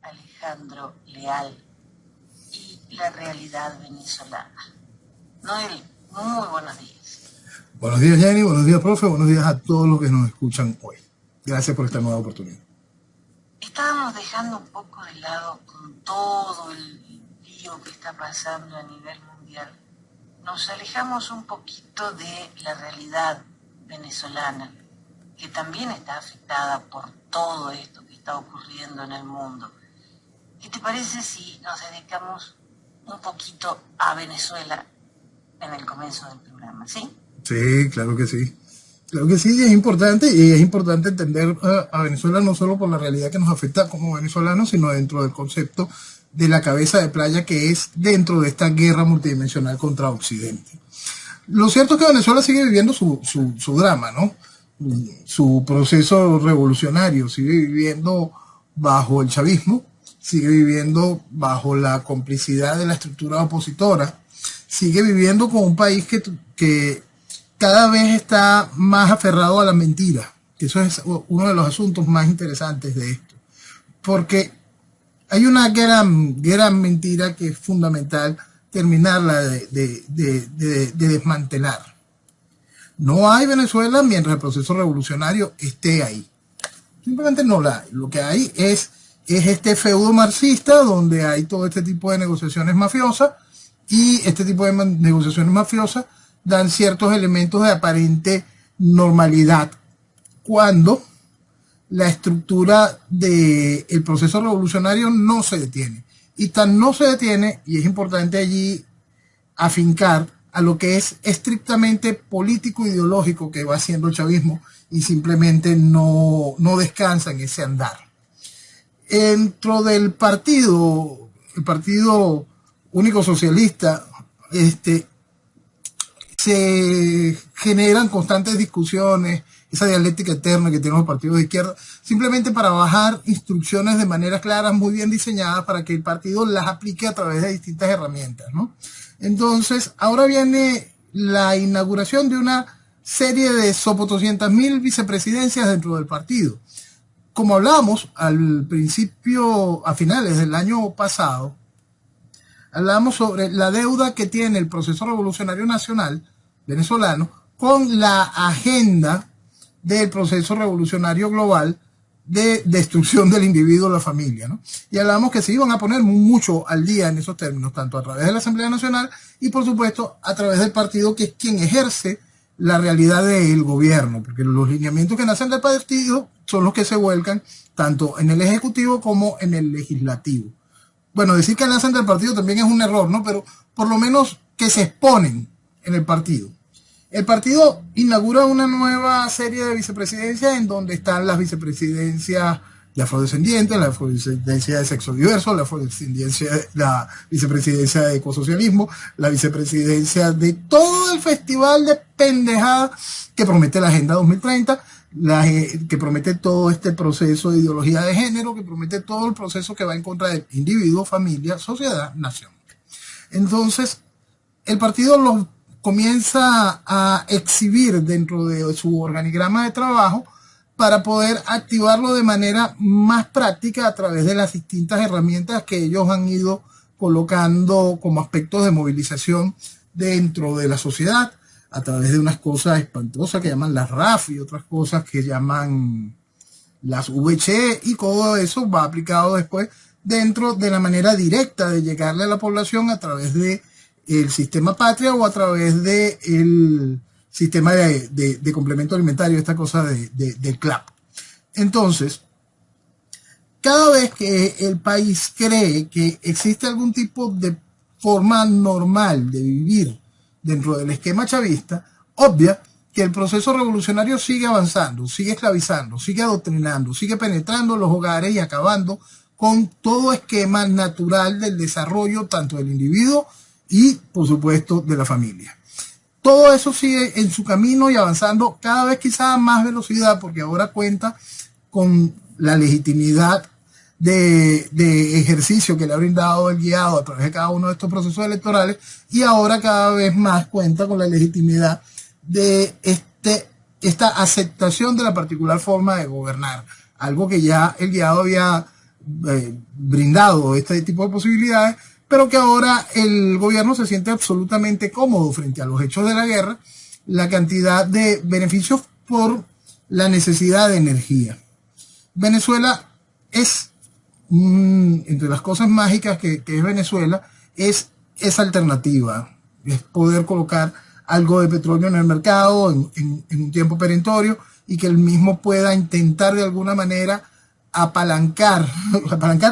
Alejandro Leal y la realidad venezolana. Noel, muy buenos días. Buenos días, Jenny, buenos días, profe, buenos días a todos los que nos escuchan hoy. Gracias por esta nueva oportunidad. Estábamos dejando un poco de lado con todo el lío que está pasando a nivel mundial. Nos alejamos un poquito de la realidad venezolana, que también está afectada por todo esto que está ocurriendo en el mundo. ¿Qué te parece si nos dedicamos un poquito a Venezuela en el comienzo del programa, sí? Sí, claro que sí. Claro que sí, es importante, y es importante entender a Venezuela no solo por la realidad que nos afecta como venezolanos, sino dentro del concepto de la cabeza de playa que es dentro de esta guerra multidimensional contra Occidente. Lo cierto es que Venezuela sigue viviendo su drama, ¿no? Su proceso revolucionario, sigue viviendo bajo el chavismo, sigue viviendo bajo la complicidad de la estructura opositora, sigue viviendo con un país que cada vez está más aferrado a la mentira, que eso es uno de los asuntos más interesantes de esto, porque hay una gran mentira que es fundamental terminarla de desmantelar. No hay Venezuela mientras el proceso revolucionario esté ahí. Simplemente no la hay. Lo que hay es este feudo marxista donde hay todo este tipo de negociaciones mafiosas, y este tipo de negociaciones mafiosas dan ciertos elementos de aparente normalidad cuando la estructura del proceso revolucionario no se detiene. Y tan no se detiene, y es importante allí afincar a lo que es estrictamente político-ideológico que va haciendo el chavismo, y simplemente no descansa en ese andar. Dentro del partido, el Partido Único Socialista, se generan constantes discusiones, esa dialéctica eterna que tienen los partidos de izquierda, simplemente para bajar instrucciones de manera clara, muy bien diseñadas, para que el partido las aplique a través de distintas herramientas, ¿no? Entonces, ahora viene la inauguración de una serie de 200.000 vicepresidencias dentro del partido. Como hablábamos al principio, a finales del año pasado, hablábamos sobre la deuda que tiene el proceso revolucionario nacional venezolano con la agenda del proceso revolucionario global de destrucción del individuo y la familia, ¿no? Y hablamos que se iban a poner mucho al día en esos términos, tanto a través de la Asamblea Nacional y, por supuesto, a través del partido, que es quien ejerce la realidad del gobierno, porque los lineamientos que nacen del partido son los que se vuelcan tanto en el Ejecutivo como en el Legislativo. Bueno, decir que nacen del partido también es un error, ¿no? Pero por lo menos que se exponen en el partido. El partido inaugura una nueva serie de vicepresidencias en donde están las vicepresidencias de afrodescendientes, la vicepresidencia de sexo diverso, la vicepresidencia de ecosocialismo, la vicepresidencia de todo el festival de pendejada que promete la Agenda 2030, que promete todo este proceso de ideología de género, que promete todo el proceso que va en contra del individuo, familia, sociedad, nación. Entonces, el partido los comienza a exhibir dentro de su organigrama de trabajo para poder activarlo de manera más práctica a través de las distintas herramientas que ellos han ido colocando como aspectos de movilización dentro de la sociedad, a través de unas cosas espantosas que llaman las RAF y otras cosas que llaman las VC, y todo eso va aplicado después dentro de la manera directa de llegarle a la población a través de el sistema patria o a través de el sistema de complemento alimentario, esta cosa del CLAP. Entonces, cada vez que el país cree que existe algún tipo de forma normal de vivir dentro del esquema chavista, obvia que el proceso revolucionario sigue avanzando, sigue esclavizando, sigue adoctrinando, sigue penetrando los hogares y acabando con todo esquema natural del desarrollo tanto del individuo y, por supuesto, de la familia. Todo eso sigue en su camino y avanzando cada vez quizá a más velocidad, porque ahora cuenta con la legitimidad de ejercicio que le ha brindado el guiado a través de cada uno de estos procesos electorales, y ahora cada vez más cuenta con la legitimidad de esta aceptación de la particular forma de gobernar, algo que ya el guiado había brindado este tipo de posibilidades, pero que ahora el gobierno se siente absolutamente cómodo frente a los hechos de la guerra, la cantidad de beneficios por la necesidad de energía. Venezuela es, entre las cosas mágicas que es Venezuela, es esa alternativa, es poder colocar algo de petróleo en el mercado en un tiempo perentorio y que el mismo pueda intentar de alguna manera apalancar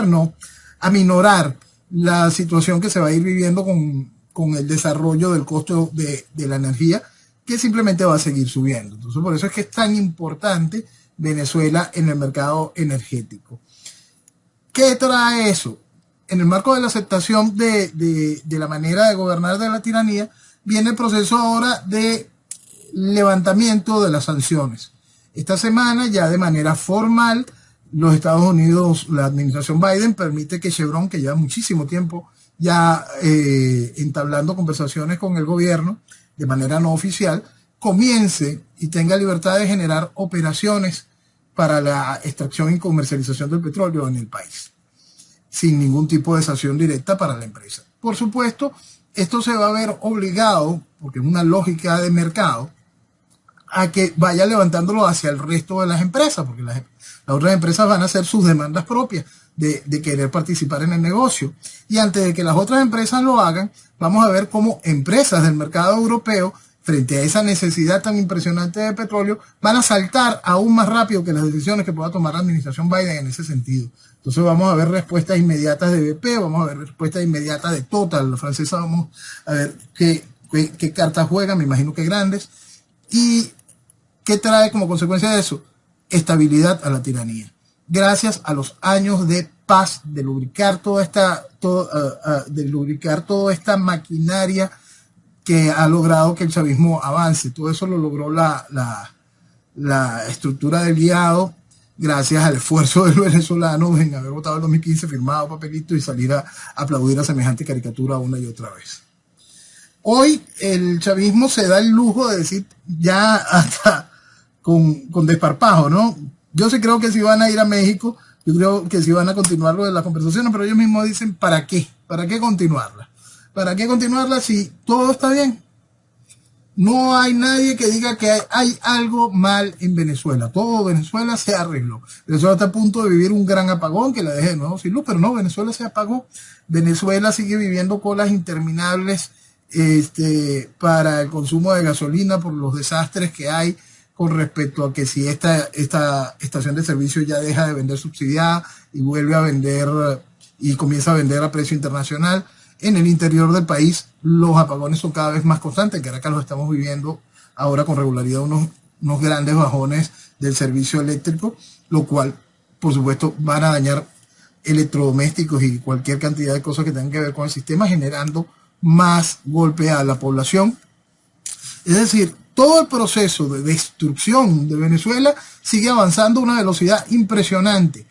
no, aminorar la situación que se va a ir viviendo con el desarrollo del costo de la energía, que simplemente va a seguir subiendo. Entonces, por eso es que es tan importante Venezuela en el mercado energético. ¿Qué trae eso? En el marco de la aceptación de la manera de gobernar de la tiranía, viene el proceso ahora de levantamiento de las sanciones. Esta semana, ya de manera formal, los Estados Unidos, la administración Biden, permite que Chevron, que lleva muchísimo tiempo ya entablando conversaciones con el gobierno de manera no oficial, comience y tenga libertad de generar operaciones para la extracción y comercialización del petróleo en el país, sin ningún tipo de sanción directa para la empresa. Por supuesto, esto se va a ver obligado, porque es una lógica de mercado, a que vaya levantándolo hacia el resto de las empresas, porque las otras empresas van a hacer sus demandas propias de querer participar en el negocio. Y antes de que las otras empresas lo hagan, vamos a ver cómo empresas del mercado europeo, frente a esa necesidad tan impresionante de petróleo, van a saltar aún más rápido que las decisiones que pueda tomar la administración Biden en ese sentido. Entonces vamos a ver respuestas inmediatas de BP, vamos a ver respuestas inmediatas de Total, los franceses, vamos a ver qué cartas juegan, me imagino que grandes. ¿Y qué trae como consecuencia de eso? Estabilidad a la tiranía. Gracias a los años de paz, de lubricar toda esta maquinaria que ha logrado que el chavismo avance. Todo eso lo logró la estructura del guiado, gracias al esfuerzo del venezolano en haber votado en 2015, firmado papelito y salir a aplaudir a semejante caricatura una y otra vez. Hoy el chavismo se da el lujo de decir ya hasta con desparpajo, ¿no? Yo sí creo que si van a ir a México, yo creo que si van a continuar lo de las conversaciones, pero ellos mismos dicen, ¿para qué? ¿Para qué continuarla? ¿Para qué continuarla si todo está bien? No hay nadie que diga que hay algo mal en Venezuela. Todo Venezuela se arregló. Venezuela está a punto de vivir un gran apagón que la deje de nuevo sin luz, pero no, Venezuela se apagó. Venezuela sigue viviendo colas interminables para el consumo de gasolina por los desastres que hay con respecto a que si esta estación de servicio ya deja de vender subsidiada y vuelve a vender y comienza a vender a precio internacional. En el interior del país los apagones son cada vez más constantes. En Caracas los estamos viviendo ahora con regularidad unos grandes bajones del servicio eléctrico, lo cual por supuesto van a dañar electrodomésticos y cualquier cantidad de cosas que tengan que ver con el sistema, generando más golpe a la población. Es decir, todo el proceso de destrucción de Venezuela sigue avanzando a una velocidad impresionante.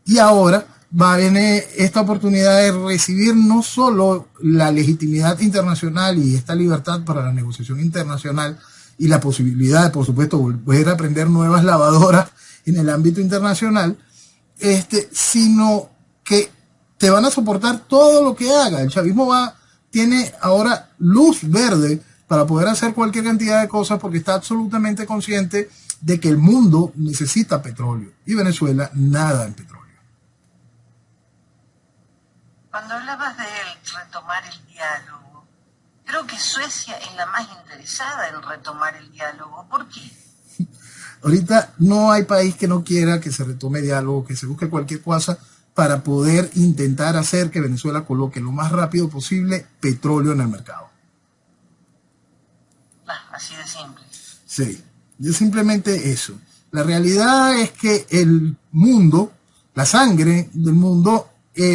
Y ahora va a venir esta oportunidad de recibir no solo la legitimidad internacional y esta libertad para la negociación internacional y la posibilidad de, por supuesto, volver a aprender nuevas lavadoras en el ámbito internacional, sino que te van a soportar todo lo que haga. El chavismo tiene ahora luz verde para poder hacer cualquier cantidad de cosas porque está absolutamente consciente de que el mundo necesita petróleo y Venezuela nada en petróleo. Cuando hablabas de retomar el diálogo, creo que Suecia es la más interesada en retomar el diálogo. ¿Por qué? Ahorita no hay país que no quiera que se retome diálogo, que se busque cualquier cosa para poder intentar hacer que Venezuela coloque lo más rápido posible petróleo en el mercado. Así de simple. Sí, es simplemente eso. La realidad es que el mundo, la sangre del mundo,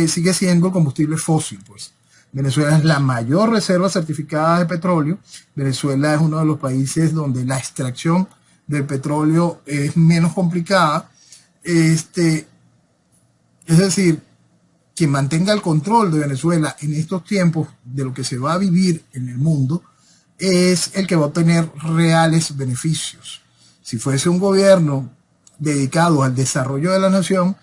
sigue siendo el combustible fósil, pues. Venezuela es la mayor reserva certificada de petróleo. Venezuela es uno de los países donde la extracción del petróleo es menos complicada. Es decir, quien mantenga el control de Venezuela en estos tiempos de lo que se va a vivir en el mundo es el que va a obtener reales beneficios. Si fuese un gobierno dedicado al desarrollo de la nación,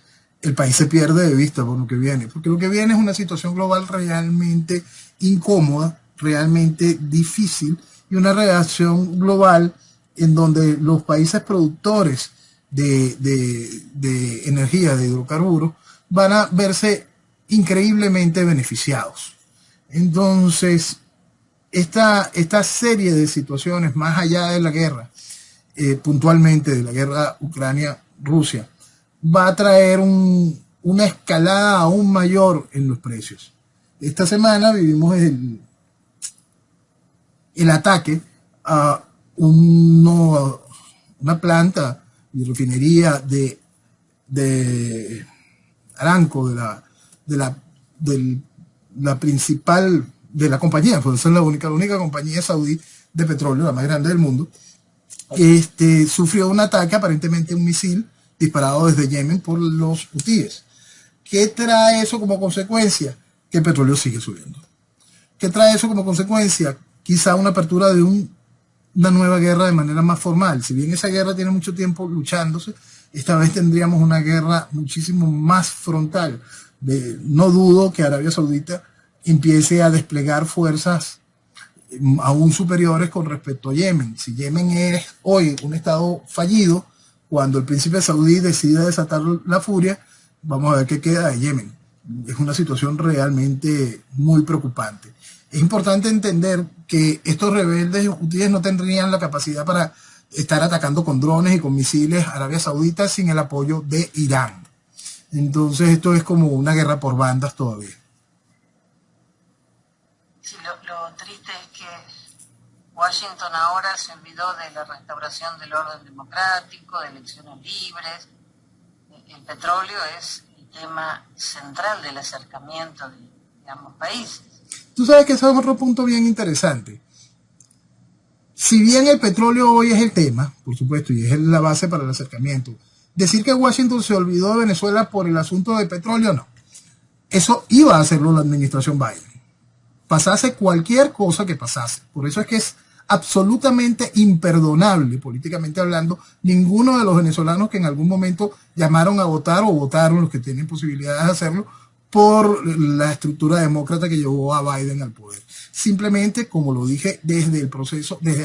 el país se pierde de vista por lo que viene, porque lo que viene es una situación global realmente incómoda, realmente difícil, y una reacción global en donde los países productores de energía, de hidrocarburos, van a verse increíblemente beneficiados. Entonces, esta serie de situaciones, más allá de la guerra, puntualmente de la guerra Ucrania-Rusia, va a traer una escalada aún mayor en los precios. Esta semana vivimos el ataque a una planta de refinería de Aramco, de la principal, de la compañía, pues esa es la única compañía saudí de petróleo, la más grande del mundo. Sufrió un ataque, aparentemente un misil disparado desde Yemen por los hutíes. ¿Qué trae eso como consecuencia? Que el petróleo sigue subiendo. ¿Qué trae eso como consecuencia? Quizá una apertura de una nueva guerra de manera más formal. Si bien esa guerra tiene mucho tiempo luchándose, esta vez tendríamos una guerra muchísimo más frontal. No dudo que Arabia Saudita empiece a desplegar fuerzas aún superiores con respecto a Yemen. Si Yemen es hoy un estado fallido, cuando el príncipe saudí decida desatar la furia, vamos a ver qué queda de Yemen. Es una situación realmente muy preocupante. Es importante entender que estos rebeldes hutíes no tendrían la capacidad para estar atacando con drones y con misiles a Arabia Saudita sin el apoyo de Irán. Entonces esto es como una guerra por bandas todavía. Sí, lo triste es que Washington ahora se olvidó de la restauración del orden democrático, de elecciones libres. El petróleo es el tema central del acercamiento de ambos países. Tú sabes que ese es otro punto bien interesante. Si bien el petróleo hoy es el tema, por supuesto, y es la base para el acercamiento, decir que Washington se olvidó de Venezuela por el asunto del petróleo, no. Eso iba a hacerlo la administración Biden. Pasase cualquier cosa que pasase. Por eso es que es absolutamente imperdonable, políticamente hablando, ninguno de los venezolanos que en algún momento llamaron a votar o votaron, los que tienen posibilidades de hacerlo, por la estructura demócrata que llevó a Biden al poder. Simplemente, como lo dije desde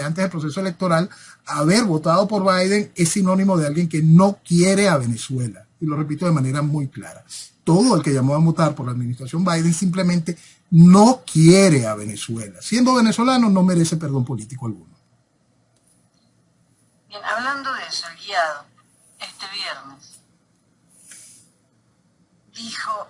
antes del proceso electoral, haber votado por Biden es sinónimo de alguien que no quiere a Venezuela. Y lo repito de manera muy clara. Todo el que llamó a votar por la administración Biden simplemente no quiere a Venezuela. Siendo venezolano no merece perdón político alguno. Bien, hablando de eso, el guiado, este viernes, dijo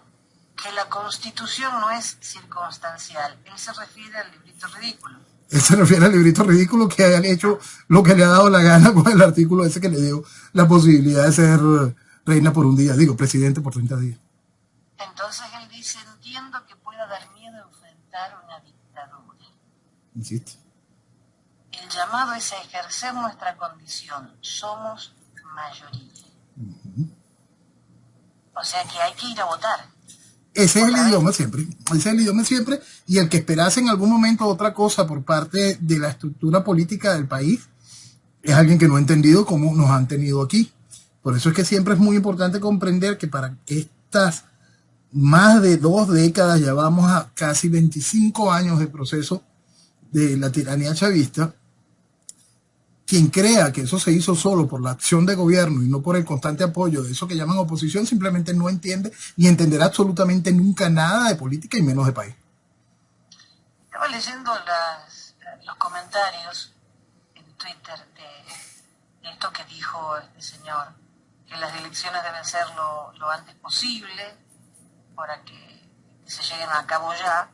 que la Constitución no es circunstancial. Él se refiere al librito ridículo. Él se refiere al librito ridículo que hayan hecho lo que le ha dado la gana con el artículo ese que le dio la posibilidad de ser reina por un día, presidente por 30 días. Entonces él dice, entiendo que pueda dar miedo enfrentar una dictadura. Insisto. El llamado es a ejercer nuestra condición. Somos mayoría. O sea que hay que ir a votar. Ese es el idioma siempre, y el que esperase en algún momento otra cosa por parte de la estructura política del país es alguien que no ha entendido cómo nos han tenido aquí. Por eso es que siempre es muy importante comprender que para estas más de 2 décadas, ya vamos a casi 25 años de proceso de la tiranía chavista, quien crea que eso se hizo solo por la acción de gobierno y no por el constante apoyo de eso que llaman oposición, simplemente no entiende ni entenderá absolutamente nunca nada de política y menos de país. Estaba leyendo los comentarios en Twitter de esto que dijo este señor, que las elecciones deben ser lo antes posible para que se lleguen a cabo ya,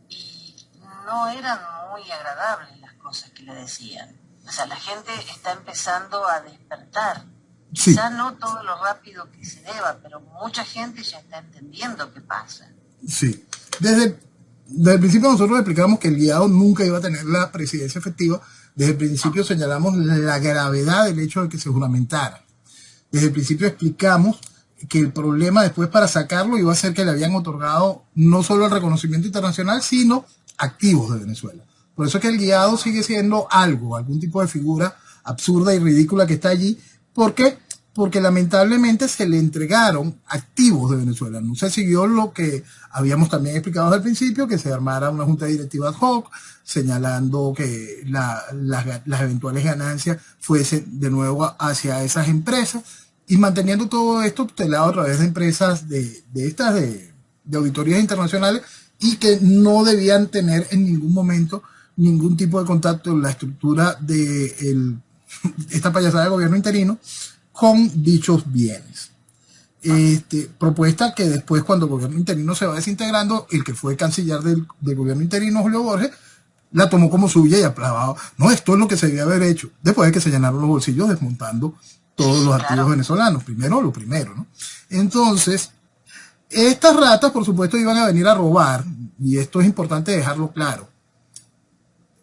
y no eran muy agradables las cosas que le decían. O sea, la gente está empezando a despertar. Sí. Quizá no todo lo rápido que se deba, pero mucha gente ya está entendiendo qué pasa. Sí. Desde el principio nosotros explicamos que el guiado nunca iba a tener la presidencia efectiva. Desde el principio señalamos la gravedad del hecho de que se juramentara. Desde el principio explicamos que el problema después para sacarlo iba a ser que le habían otorgado no solo el reconocimiento internacional, sino activos de Venezuela. Por eso es que el guiado sigue siendo algún tipo de figura absurda y ridícula que está allí, porque porque lamentablemente se le entregaron activos de Venezuela. No se siguió lo que habíamos también explicado al principio, que se armara una junta directiva ad hoc, señalando que las eventuales ganancias fuesen de nuevo hacia esas empresas y manteniendo todo esto tutelado a través de empresas de auditorías internacionales y que no debían tener en ningún momento ningún tipo de contacto en la estructura de esta payasada de gobierno interino con dichos bienes. Propuesta que después, cuando el gobierno interino se va desintegrando, el que fue canciller del gobierno interino, Julio Borges, la tomó como suya y aplaudió. No, esto es lo que se debía haber hecho, después de que se llenaron los bolsillos desmontando todos los activos venezolanos. Lo primero, ¿no? Entonces, estas ratas, por supuesto, iban a venir a robar, y esto es importante dejarlo claro.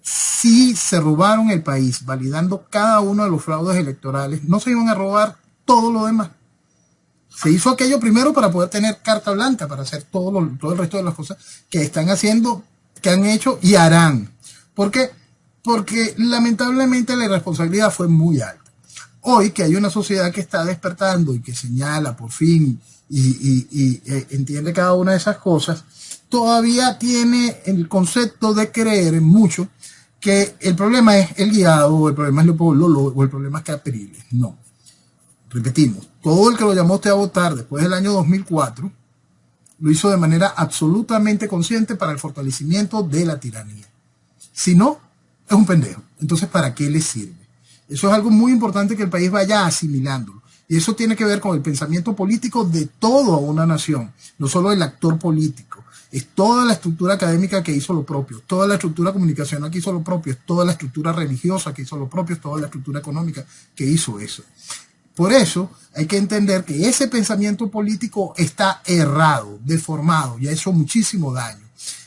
Si se robaron el país validando cada uno de los fraudes electorales, no se iban a robar todo lo demás. Se hizo aquello primero para poder tener carta blanca, para hacer todo el resto de las cosas que están haciendo, que han hecho y harán. ¿Por qué? Porque lamentablemente la irresponsabilidad fue muy alta. Hoy que hay una sociedad que está despertando y que señala por fin y entiende cada una de esas cosas, todavía tiene el concepto de creer en mucho que el problema es el guiado, o el problema es Leopoldo, o el problema es Capriles. No. Repetimos, todo el que lo llamó usted a votar después del año 2004 lo hizo de manera absolutamente consciente para el fortalecimiento de la tiranía. Si no, es un pendejo. Entonces, ¿para qué le sirve? Eso es algo muy importante que el país vaya asimilándolo. Y eso tiene que ver con el pensamiento político de toda una nación, no solo el actor político. Es toda la estructura académica que hizo lo propio, toda la estructura comunicacional que hizo lo propio, es toda la estructura religiosa que hizo lo propio, es toda la estructura económica que hizo eso. Por eso hay que entender que ese pensamiento político está errado, deformado y ha hecho muchísimo daño.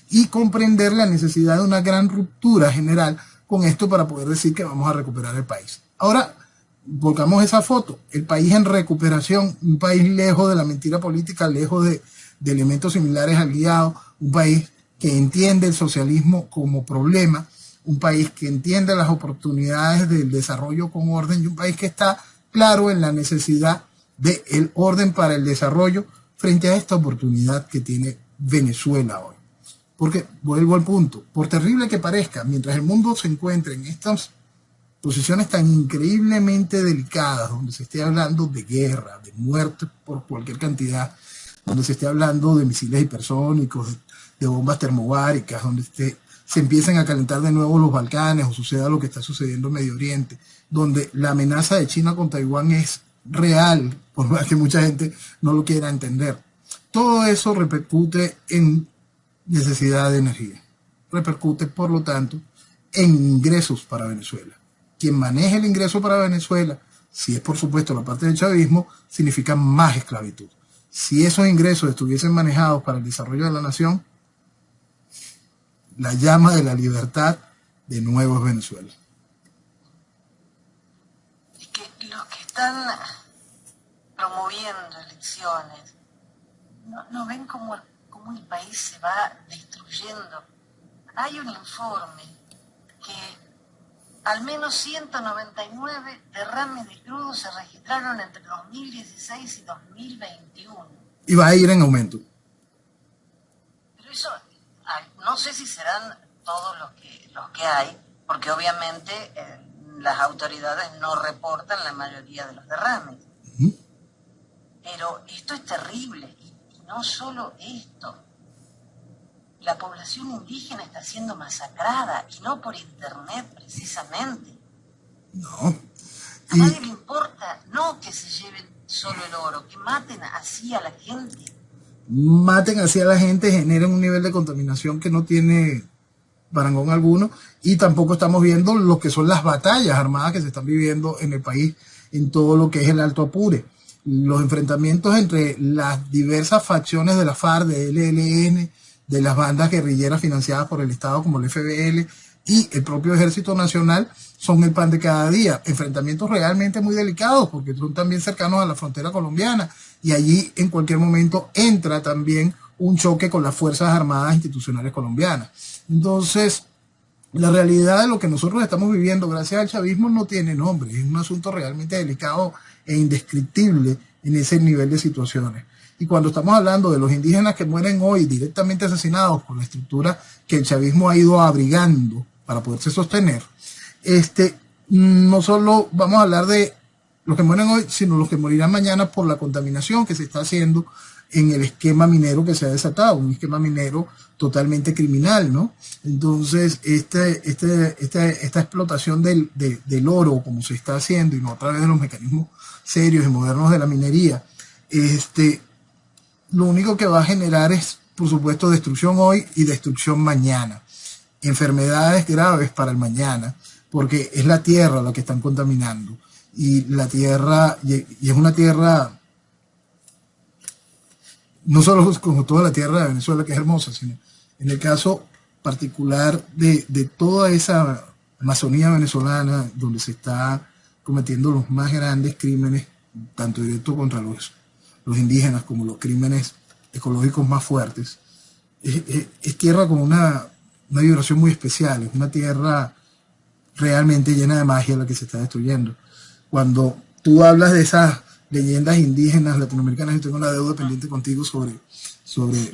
Y comprender la necesidad de una gran ruptura general con esto para poder decir que vamos a recuperar el país. Ahora, volcamos esa foto, el país en recuperación, un país lejos de la mentira política, lejos de elementos similares al guiado, un país que entiende el socialismo como problema, un país que entiende las oportunidades del desarrollo con orden y un país que está claro en la necesidad del orden para el desarrollo frente a esta oportunidad que tiene Venezuela hoy. Porque, vuelvo al punto, por terrible que parezca, mientras el mundo se encuentre en estas posiciones tan increíblemente delicadas, donde se esté hablando de guerra, de muerte por cualquier cantidad, donde se esté hablando de misiles hipersónicos, de bombas termobáricas, donde se empiecen a calentar de nuevo los Balcanes o suceda lo que está sucediendo en Medio Oriente, donde la amenaza de China con Taiwán es real, por más que mucha gente no lo quiera entender. Todo eso repercute en necesidad de energía. Repercute, por lo tanto, en ingresos para Venezuela. Quien maneje el ingreso para Venezuela, si es por supuesto la parte del chavismo, significa más esclavitud. Si esos ingresos estuviesen manejados para el desarrollo de la nación, la llama de la libertad de nuevo es Venezuela. Es que los que están promoviendo elecciones no ven cómo el país se va destruyendo. Hay un informe que al menos 199 derrames de crudo se registraron entre 2016 y 2021. Y va a ir en aumento. Pero eso, no sé si serán todos los que hay, porque obviamente las autoridades no reportan la mayoría de los derrames. Pero esto es terrible, y no solo esto. La población indígena está siendo masacrada, y no por internet precisamente. No. A nadie le importa, no que se lleven solo el oro, que maten así a la gente. Maten así a la gente, generen un nivel de contaminación que no tiene parangón alguno, y tampoco estamos viendo lo que son las batallas armadas que se están viviendo en el país, en todo lo que es el Alto Apure. Los enfrentamientos entre las diversas facciones de la FARC, de ELN, de las bandas guerrilleras financiadas por el Estado como el FBL y el propio Ejército Nacional son el pan de cada día. Enfrentamientos realmente muy delicados porque son también cercanos a la frontera colombiana y allí en cualquier momento entra también un choque con las Fuerzas Armadas Institucionales colombianas. Entonces, la realidad de lo que nosotros estamos viviendo gracias al chavismo no tiene nombre, es un asunto realmente delicado e indescriptible en ese nivel de situaciones. Y cuando estamos hablando de los indígenas que mueren hoy directamente asesinados por la estructura que el chavismo ha ido abrigando para poderse sostener, no solo vamos a hablar de los que mueren hoy, sino los que morirán mañana por la contaminación que se está haciendo en el esquema minero que se ha desatado, un esquema minero totalmente criminal, ¿no? Entonces, esta explotación del oro, como se está haciendo, y no a través de los mecanismos serios y modernos de la minería, lo único que va a generar es, por supuesto, destrucción hoy y destrucción mañana. Enfermedades graves para el mañana, porque es la tierra la que están contaminando. Y la tierra, y es una tierra, no solo como toda la tierra de Venezuela, que es hermosa, sino en el caso particular de toda esa Amazonía venezolana, donde se está cometiendo los más grandes crímenes, tanto directos contra los indígenas como los crímenes ecológicos más fuertes. Es tierra con una vibración muy especial, es una tierra realmente llena de magia la que se está destruyendo. Cuando tú hablas de esas leyendas indígenas latinoamericanas, yo tengo una deuda pendiente contigo sobre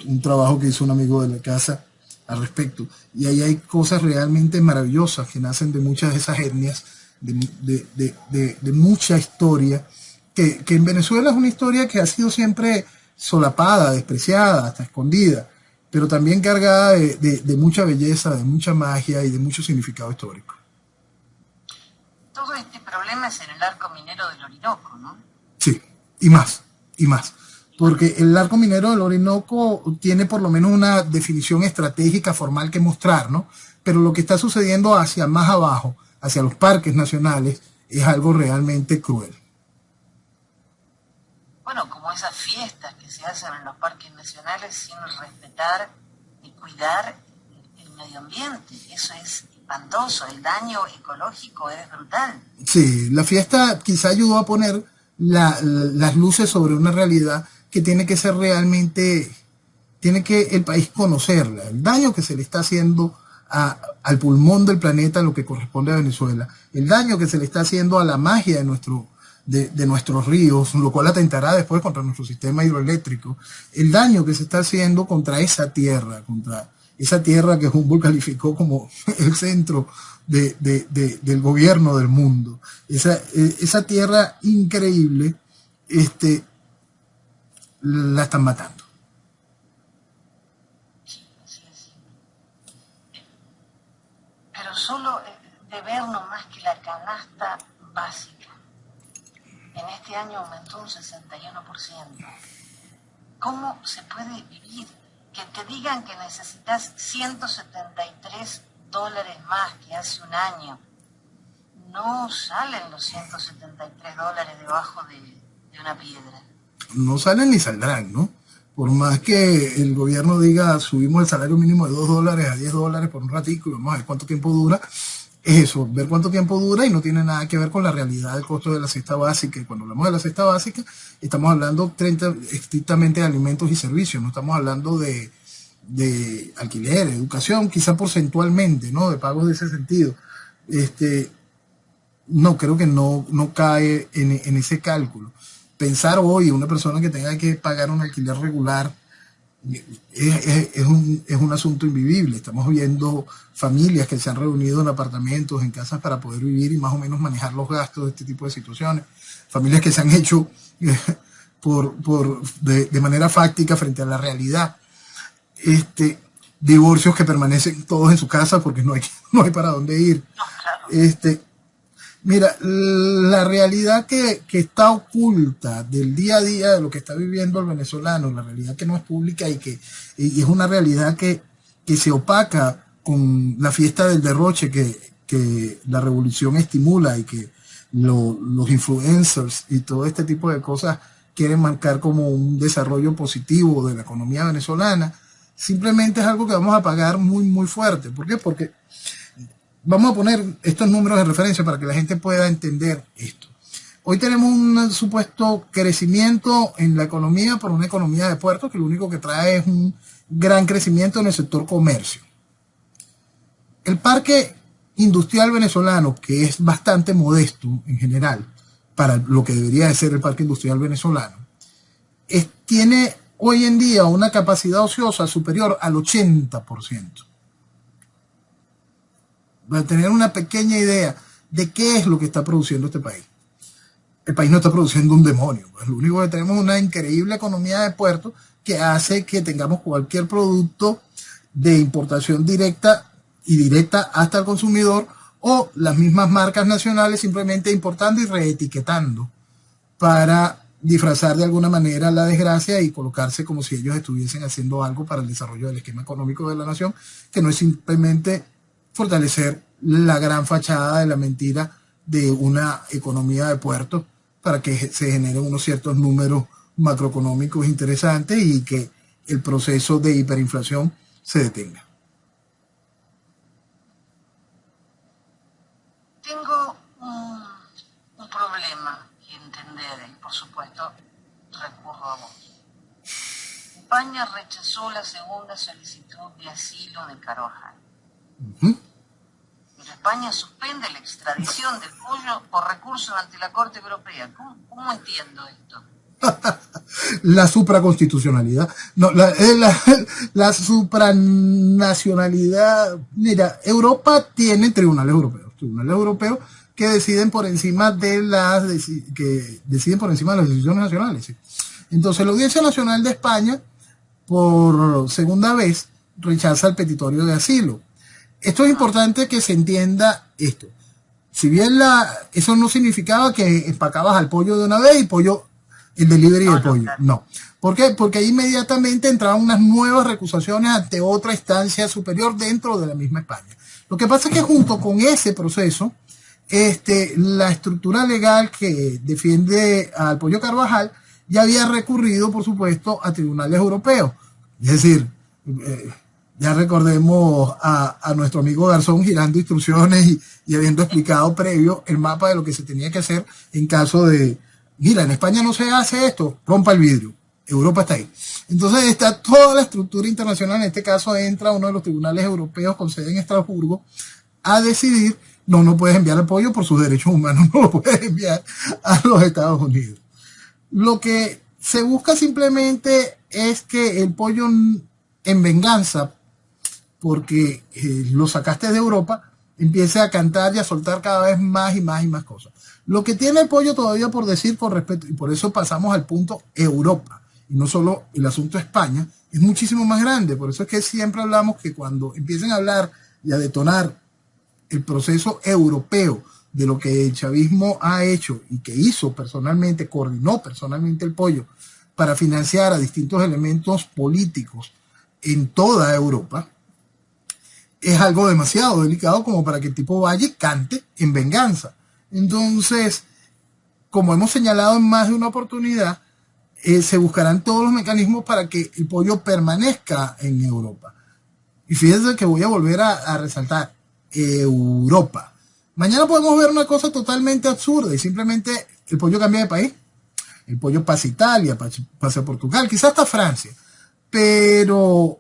un trabajo que hizo un amigo de la casa al respecto. Y ahí hay cosas realmente maravillosas que nacen de muchas de esas etnias, de mucha historia, que en Venezuela es una historia que ha sido siempre solapada, despreciada, hasta escondida, pero también cargada de mucha belleza, de mucha magia y de mucho significado histórico. Todo este problema es en el arco minero del Orinoco, ¿no? Sí, y más. Porque el arco minero del Orinoco tiene por lo menos una definición estratégica formal que mostrar, ¿no? Pero lo que está sucediendo hacia más abajo, hacia los parques nacionales, es algo realmente cruel. Bueno, como esas fiestas que se hacen en los parques nacionales sin respetar y cuidar el medio ambiente. Eso es espantoso, el daño ecológico es brutal. Sí, la fiesta quizá ayudó a poner las luces sobre una realidad que tiene que ser realmente, tiene que el país conocerla, el daño que se le está haciendo al pulmón del planeta, lo que corresponde a Venezuela, el daño que se le está haciendo a la magia de nuestros ríos, lo cual atentará después contra nuestro sistema hidroeléctrico, el daño que se está haciendo contra esa tierra que Humboldt calificó como el centro del gobierno del mundo. Esa tierra increíble, la están matando. Sí, sí. Pero solo de ver nomás que la canasta básica en este año aumentó un 61%. ¿Cómo se puede vivir? Que te digan que necesitas $173 más que hace un año. No salen los $173 debajo de una piedra. No salen ni saldrán, ¿no? Por más que el gobierno diga subimos el salario mínimo de $2 a $10 por un ratico y vamos a ver cuánto tiempo dura, es eso, ver cuánto tiempo dura y no tiene nada que ver con la realidad del costo de la cesta básica. Y cuando hablamos de la cesta básica, estamos hablando estrictamente de alimentos y servicios, no estamos hablando de alquiler, educación, quizá porcentualmente, ¿no? De pagos de ese sentido. No, creo que no cae en ese cálculo. Pensar hoy una persona que tenga que pagar un alquiler regular es un asunto invivible. Estamos viendo familias que se han reunido en apartamentos, en casas para poder vivir y más o menos manejar los gastos de este tipo de situaciones. Familias que se han hecho de manera fáctica frente a la realidad. Divorcios que permanecen todos en su casa porque no hay para dónde ir. No, claro. Mira, la realidad que está oculta del día a día de lo que está viviendo el venezolano, la realidad que no es pública y es una realidad que se opaca con la fiesta del derroche que la revolución estimula y que los influencers y todo este tipo de cosas quieren marcar como un desarrollo positivo de la economía venezolana, simplemente es algo que vamos a pagar muy, muy fuerte. ¿Por qué? Porque vamos a poner estos números de referencia para que la gente pueda entender esto. Hoy tenemos un supuesto crecimiento en la economía por una economía de puertos que lo único que trae es un gran crecimiento en el sector comercio. El parque industrial venezolano, que es bastante modesto en general para lo que debería de ser el parque industrial venezolano, tiene hoy en día una capacidad ociosa superior al 80%. Para tener una pequeña idea de qué es lo que está produciendo este país. El país no está produciendo un demonio. Pues lo único que tenemos es una increíble economía de puertos que hace que tengamos cualquier producto de importación directa y directa hasta el consumidor, o las mismas marcas nacionales simplemente importando y reetiquetando para disfrazar de alguna manera la desgracia y colocarse como si ellos estuviesen haciendo algo para el desarrollo del esquema económico de la nación, que no es simplemente fortalecer la gran fachada de la mentira de una economía de puertos para que se generen unos ciertos números macroeconómicos interesantes y que el proceso de hiperinflación se detenga. Tengo un problema que entender y por supuesto recurro a vos. España rechazó la segunda solicitud de asilo de Carvajal. Pero España suspende la extradición del pollo por recurso ante la Corte Europea. ¿Cómo entiendo esto? La supraconstitucionalidad, no, la supranacionalidad. Mira, Europa tiene tribunales europeos que deciden por encima de las decisiones nacionales. ¿Sí? Entonces, la Audiencia Nacional de España, por segunda vez, rechaza el petitorio de asilo. Esto es importante que se entienda esto. Si bien eso no significaba que empacabas al pollo de una vez y el delivery del pollo. No. ¿Por qué? Porque ahí inmediatamente entraban unas nuevas recusaciones ante otra instancia superior dentro de la misma España. Lo que pasa es que junto con ese proceso, la estructura legal que defiende al pollo Carvajal ya había recurrido, por supuesto, a tribunales europeos. Es decir, ya recordemos a nuestro amigo Garzón girando instrucciones y habiendo explicado previo el mapa de lo que se tenía que hacer en caso de, mira, en España no se hace esto, rompa el vidrio. Europa está ahí. Entonces está toda la estructura internacional. En este caso entra uno de los tribunales europeos con sede en Estrasburgo a decidir, no puedes enviar el pollo por sus derechos humanos, no lo puedes enviar a los Estados Unidos. Lo que se busca simplemente es que el pollo, en venganza, porque lo sacaste de Europa, empiece a cantar y a soltar cada vez más y más y más cosas. Lo que tiene el pollo todavía por decir con respeto, y por eso pasamos al punto Europa, y no solo el asunto España, es muchísimo más grande. Por eso es que siempre hablamos que cuando empiecen a hablar y a detonar el proceso europeo de lo que el chavismo ha hecho y que hizo personalmente, coordinó personalmente el pollo para financiar a distintos elementos políticos en toda Europa, es algo demasiado delicado como para que el tipo vaya y cante en venganza. Entonces, como hemos señalado en más de una oportunidad, se buscarán todos los mecanismos para que el pollo permanezca en Europa. Y fíjense que voy a volver a resaltar, Europa. Mañana podemos ver una cosa totalmente absurda y simplemente el pollo cambia de país. El pollo pasa a Italia, pasa a Portugal, quizás hasta Francia. Pero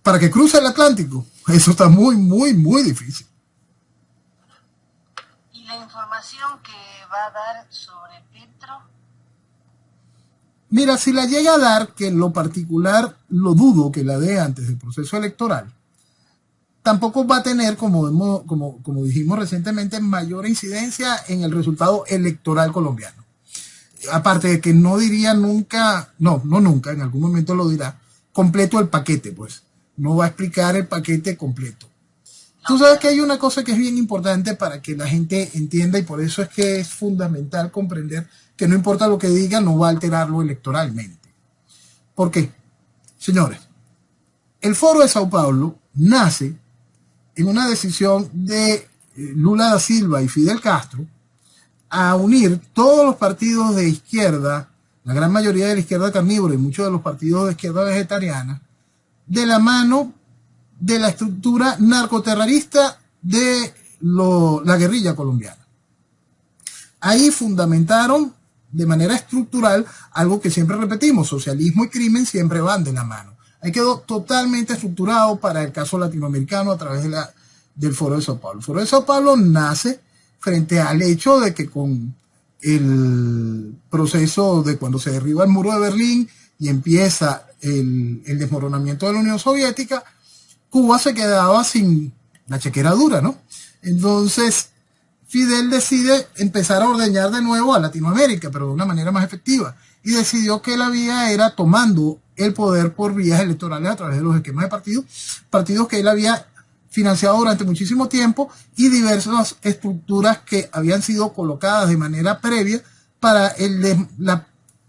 para que cruce el Atlántico, eso está muy, muy, muy difícil. ¿Y la información que va a dar sobre Petro? Mira, si la llega a dar, que en lo particular lo dudo que la dé antes del proceso electoral, tampoco va a tener, como dijimos recientemente, mayor incidencia en el resultado electoral colombiano. Aparte de que no diría nunca, no nunca, en algún momento lo dirá, completo el paquete, pues. No va a explicar el paquete completo. Tú sabes que hay una cosa que es bien importante para que la gente entienda, y por eso es que es fundamental comprender que no importa lo que diga, no va a alterarlo electoralmente. ¿Por qué? Señores, el Foro de Sao Paulo nace en una decisión de Lula da Silva y Fidel Castro a unir todos los partidos de izquierda, la gran mayoría de la izquierda carnívora y muchos de los partidos de izquierda vegetariana, de la mano de la estructura narcoterrorista de la guerrilla colombiana. Ahí fundamentaron de manera estructural algo que siempre repetimos: socialismo y crimen siempre van de la mano. Ahí quedó totalmente estructurado para el caso latinoamericano a través de la del Foro de Sao Paulo. El Foro de Sao Paulo nace frente al hecho de que con el proceso de cuando se derriba el muro de Berlín y empieza el desmoronamiento de la Unión Soviética, Cuba se quedaba sin la chequera dura, ¿no? Entonces, Fidel decide empezar a ordeñar de nuevo a Latinoamérica, pero de una manera más efectiva. Y decidió que la vía era tomando el poder por vías electorales a través de los esquemas de partidos que él había financiado durante muchísimo tiempo y diversas estructuras que habían sido colocadas de manera previa para la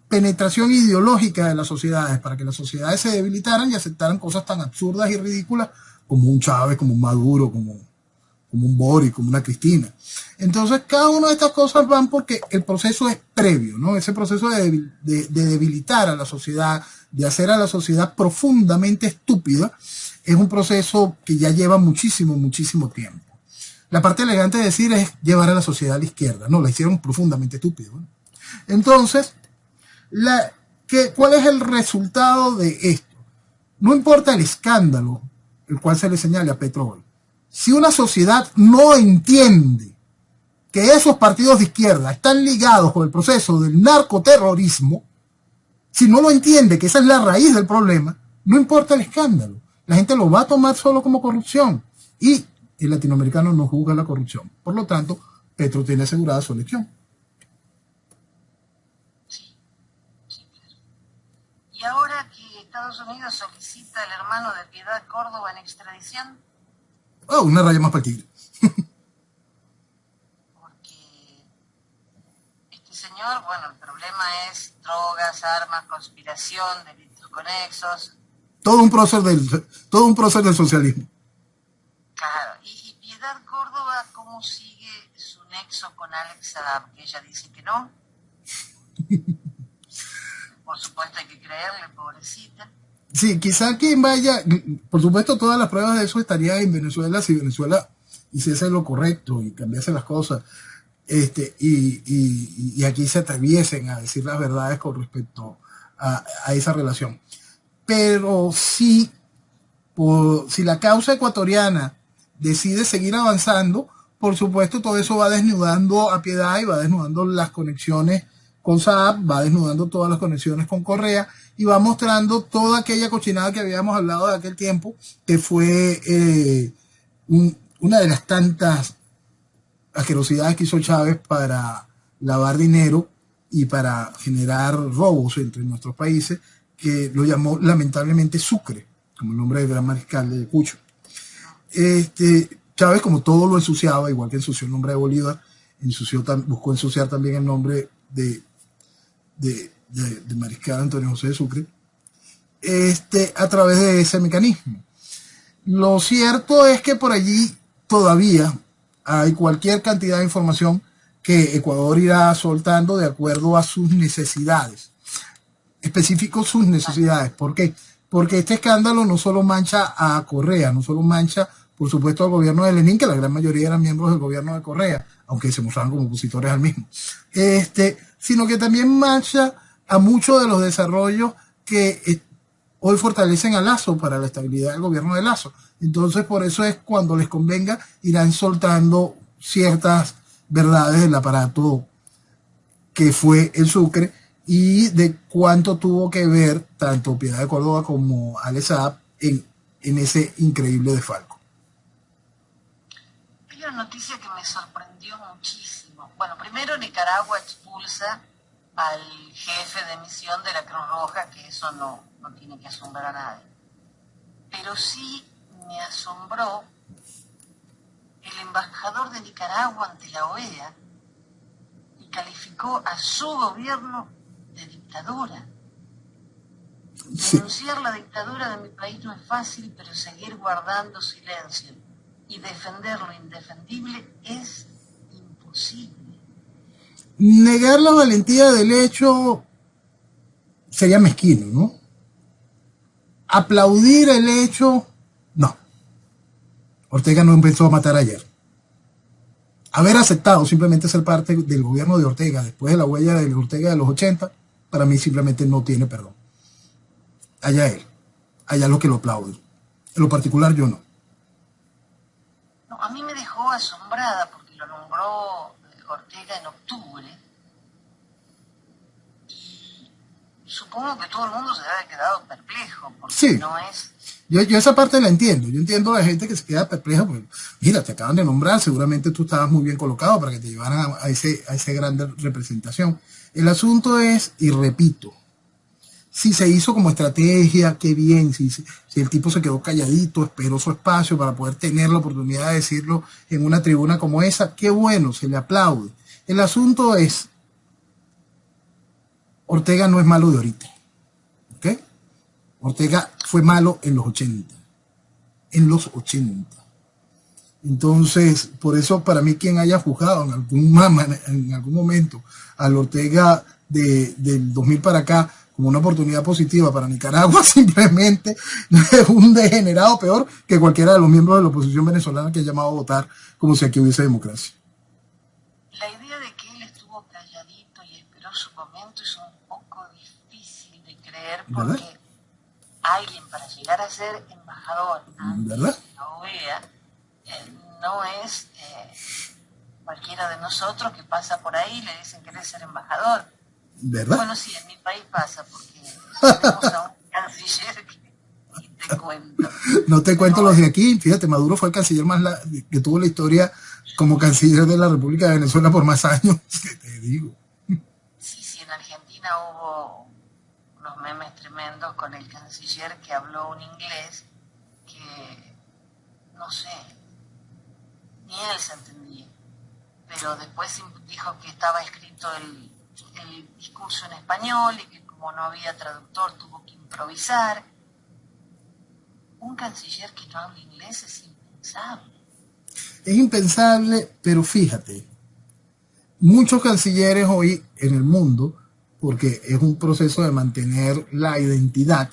penetración ideológica de las sociedades, para que las sociedades se debilitaran y aceptaran cosas tan absurdas y ridículas como un Chávez, como un Maduro, como un Boris, como una Cristina. Entonces, cada una de estas cosas van porque el proceso es previo, ¿no? Ese proceso de debilitar a la sociedad, de hacer a la sociedad profundamente estúpida, es un proceso que ya lleva muchísimo, muchísimo tiempo. La parte elegante de decir es llevar a la sociedad a la izquierda, no, la hicieron profundamente estúpida, ¿no? Entonces, ¿cuál es el resultado de esto? No importa el escándalo el cual se le señale a Petro hoy. Si una sociedad no entiende que esos partidos de izquierda están ligados con el proceso del narcoterrorismo, si no lo entiende que esa es la raíz del problema, no importa el escándalo. La gente lo va a tomar solo como corrupción. Y el latinoamericano no juzga la corrupción. Por lo tanto, Petro tiene asegurada su elección. Sí, sí, claro. Y ahora que Estados Unidos solicita al hermano de Piedad Córdoba en extradición. Oh, una raya más para el tigre. Porque este señor, bueno, el problema es drogas, armas, conspiración, delitos conexos. Todo un prócer del socialismo. Claro, y Piedad Córdoba, ¿cómo sigue su nexo con Alex Saab? Que ella dice que no. Por supuesto hay que creerle, pobrecita. Sí, quizá quien vaya, por supuesto todas las pruebas de eso estarían en Venezuela si Venezuela hiciese lo correcto y cambiase las cosas, y aquí se atreviesen a decir las verdades con respecto a esa relación. Pero si la causa ecuatoriana decide seguir avanzando, por supuesto todo eso va desnudando a Piedad y va desnudando las conexiones con Saab, va desnudando todas las conexiones con Correa y va mostrando toda aquella cochinada que habíamos hablado de aquel tiempo, que fue una de las tantas asquerosidades que hizo Chávez para lavar dinero y para generar robos entre nuestros países, que lo llamó lamentablemente Sucre, como el nombre del gran mariscal de Cucho. Chávez, como todo lo ensuciaba, igual que ensució el nombre de Bolívar, buscó ensuciar también el nombre de mariscal Antonio José de Sucre, a través de ese mecanismo. Lo cierto es que por allí todavía hay cualquier cantidad de información que Ecuador irá soltando de acuerdo a sus necesidades, específicos sus necesidades. ¿Por qué? Porque este escándalo no solo mancha a Correa, no solo mancha, por supuesto, al gobierno de Lenin, que la gran mayoría eran miembros del gobierno de Correa, aunque se mostraban como opositores al mismo, sino que también mancha a muchos de los desarrollos que hoy fortalecen a Lazo para la estabilidad del gobierno de Lazo. Entonces, por eso es cuando les convenga, irán soltando ciertas verdades del aparato que fue el Sucre y de cuánto tuvo que ver tanto Piedad de Córdoba como Alex Saab en ese increíble desfalco. Hay una noticia que me sorprendió muchísimo. Bueno, primero Nicaragua expulsa al jefe de misión de la Cruz Roja, que eso no tiene que asombrar a nadie. Pero sí me asombró el embajador de Nicaragua ante la OEA y calificó a su gobierno de dictadura. Sí. Denunciar la dictadura de mi país no es fácil, pero seguir guardando silencio y defender lo indefendible es imposible. Negar la valentía del hecho sería mezquino, ¿no? Aplaudir el hecho, no. Ortega no empezó a matar ayer. Haber aceptado simplemente ser parte del gobierno de Ortega después de la huella de Ortega de los 80, para mí simplemente no tiene perdón. Allá él, allá los que lo aplauden. En lo particular yo no. No, asombrada porque lo nombró Ortega en octubre y supongo que todo el mundo se debe haber quedado perplejo porque Sí. no es... Yo esa parte la entiendo. Yo entiendo a la gente que se queda perpleja porque, mira, te acaban de nombrar, seguramente tú estabas muy bien colocado para que te llevaran a ese gran representación. El asunto es, y repito, si se hizo como estrategia, qué bien. Si el tipo se quedó calladito, esperó su espacio para poder tener la oportunidad de decirlo en una tribuna como esa, qué bueno, se le aplaude. El asunto es, Ortega no es malo de ahorita, ¿ok? Ortega fue malo en los 80. En los 80. Entonces, por eso para mí quien haya juzgado en algún momento al Ortega del 2000 para acá como una oportunidad positiva para Nicaragua, simplemente es un degenerado peor que cualquiera de los miembros de la oposición venezolana que ha llamado a votar como si aquí hubiese democracia. La idea de que él estuvo calladito y esperó su momento es un poco difícil de creer porque ¿Verdad? alguien para llegar a ser embajador ante ¿Verdad? la OEA no es cualquiera de nosotros que pasa por ahí y le dicen que querés ser embajador. ¿Verdad? Bueno, sí, en mi país pasa porque tenemos a un canciller que ni te cuento. No te cuento los de aquí. Fíjate, Maduro fue el canciller que tuvo la historia como canciller de la República de Venezuela por más años. ¿Qué te digo? Sí, en Argentina hubo unos memes tremendos con el canciller que habló un inglés que, no sé, ni él se entendía. Pero después dijo que estaba escrito el discurso en español y que como no había traductor tuvo que improvisar. Un canciller que no habla inglés es impensable. Es impensable, pero fíjate, muchos cancilleres hoy en el mundo, porque es un proceso de mantener la identidad,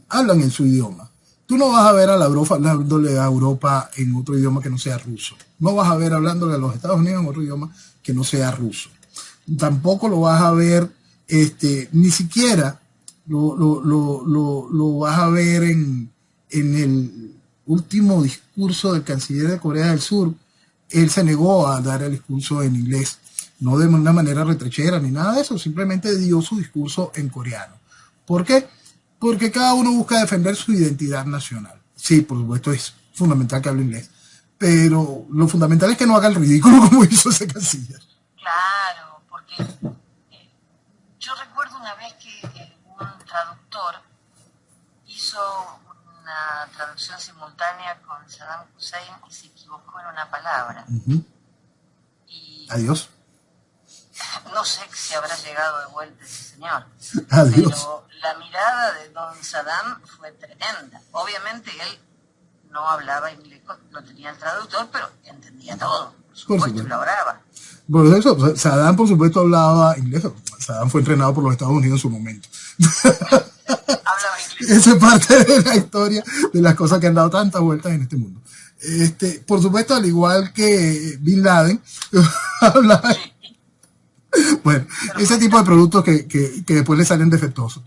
hablan en su idioma. Tú no vas a ver a Lavrov hablándole a Europa en otro idioma que no sea ruso. No vas a ver hablándole a los Estados Unidos en otro idioma que no sea ruso. Tampoco lo vas a ver, ni siquiera lo vas a ver en el último discurso del canciller de Corea del Sur. Él se negó a dar el discurso en inglés, no de una manera retrechera ni nada de eso, simplemente dio su discurso en coreano. ¿Por qué? Porque cada uno busca defender su identidad nacional. Sí, por supuesto es fundamental que hable inglés, pero lo fundamental es que no haga el ridículo como hizo ese canciller. Claro, porque yo recuerdo una vez que un traductor hizo una traducción simultánea con Saddam Hussein y se equivocó en una palabra. Y Adiós. no sé si habrá llegado de vuelta ese señor. Adiós. Pero la mirada de don Saddam fue tremenda. Obviamente él no hablaba inglés, no tenía el traductor, pero entendía todo. Por supuesto, lo hablaba. Por eso, Saddam por supuesto hablaba inglés. Saddam fue entrenado por los Estados Unidos en su momento. Hablaba inglés. Esa es parte de la historia de las cosas que han dado tantas vueltas en este mundo. Por supuesto, al igual que Bin Laden, hablaba... Sí. Bueno, ese tipo de productos que después le salen defectuosos.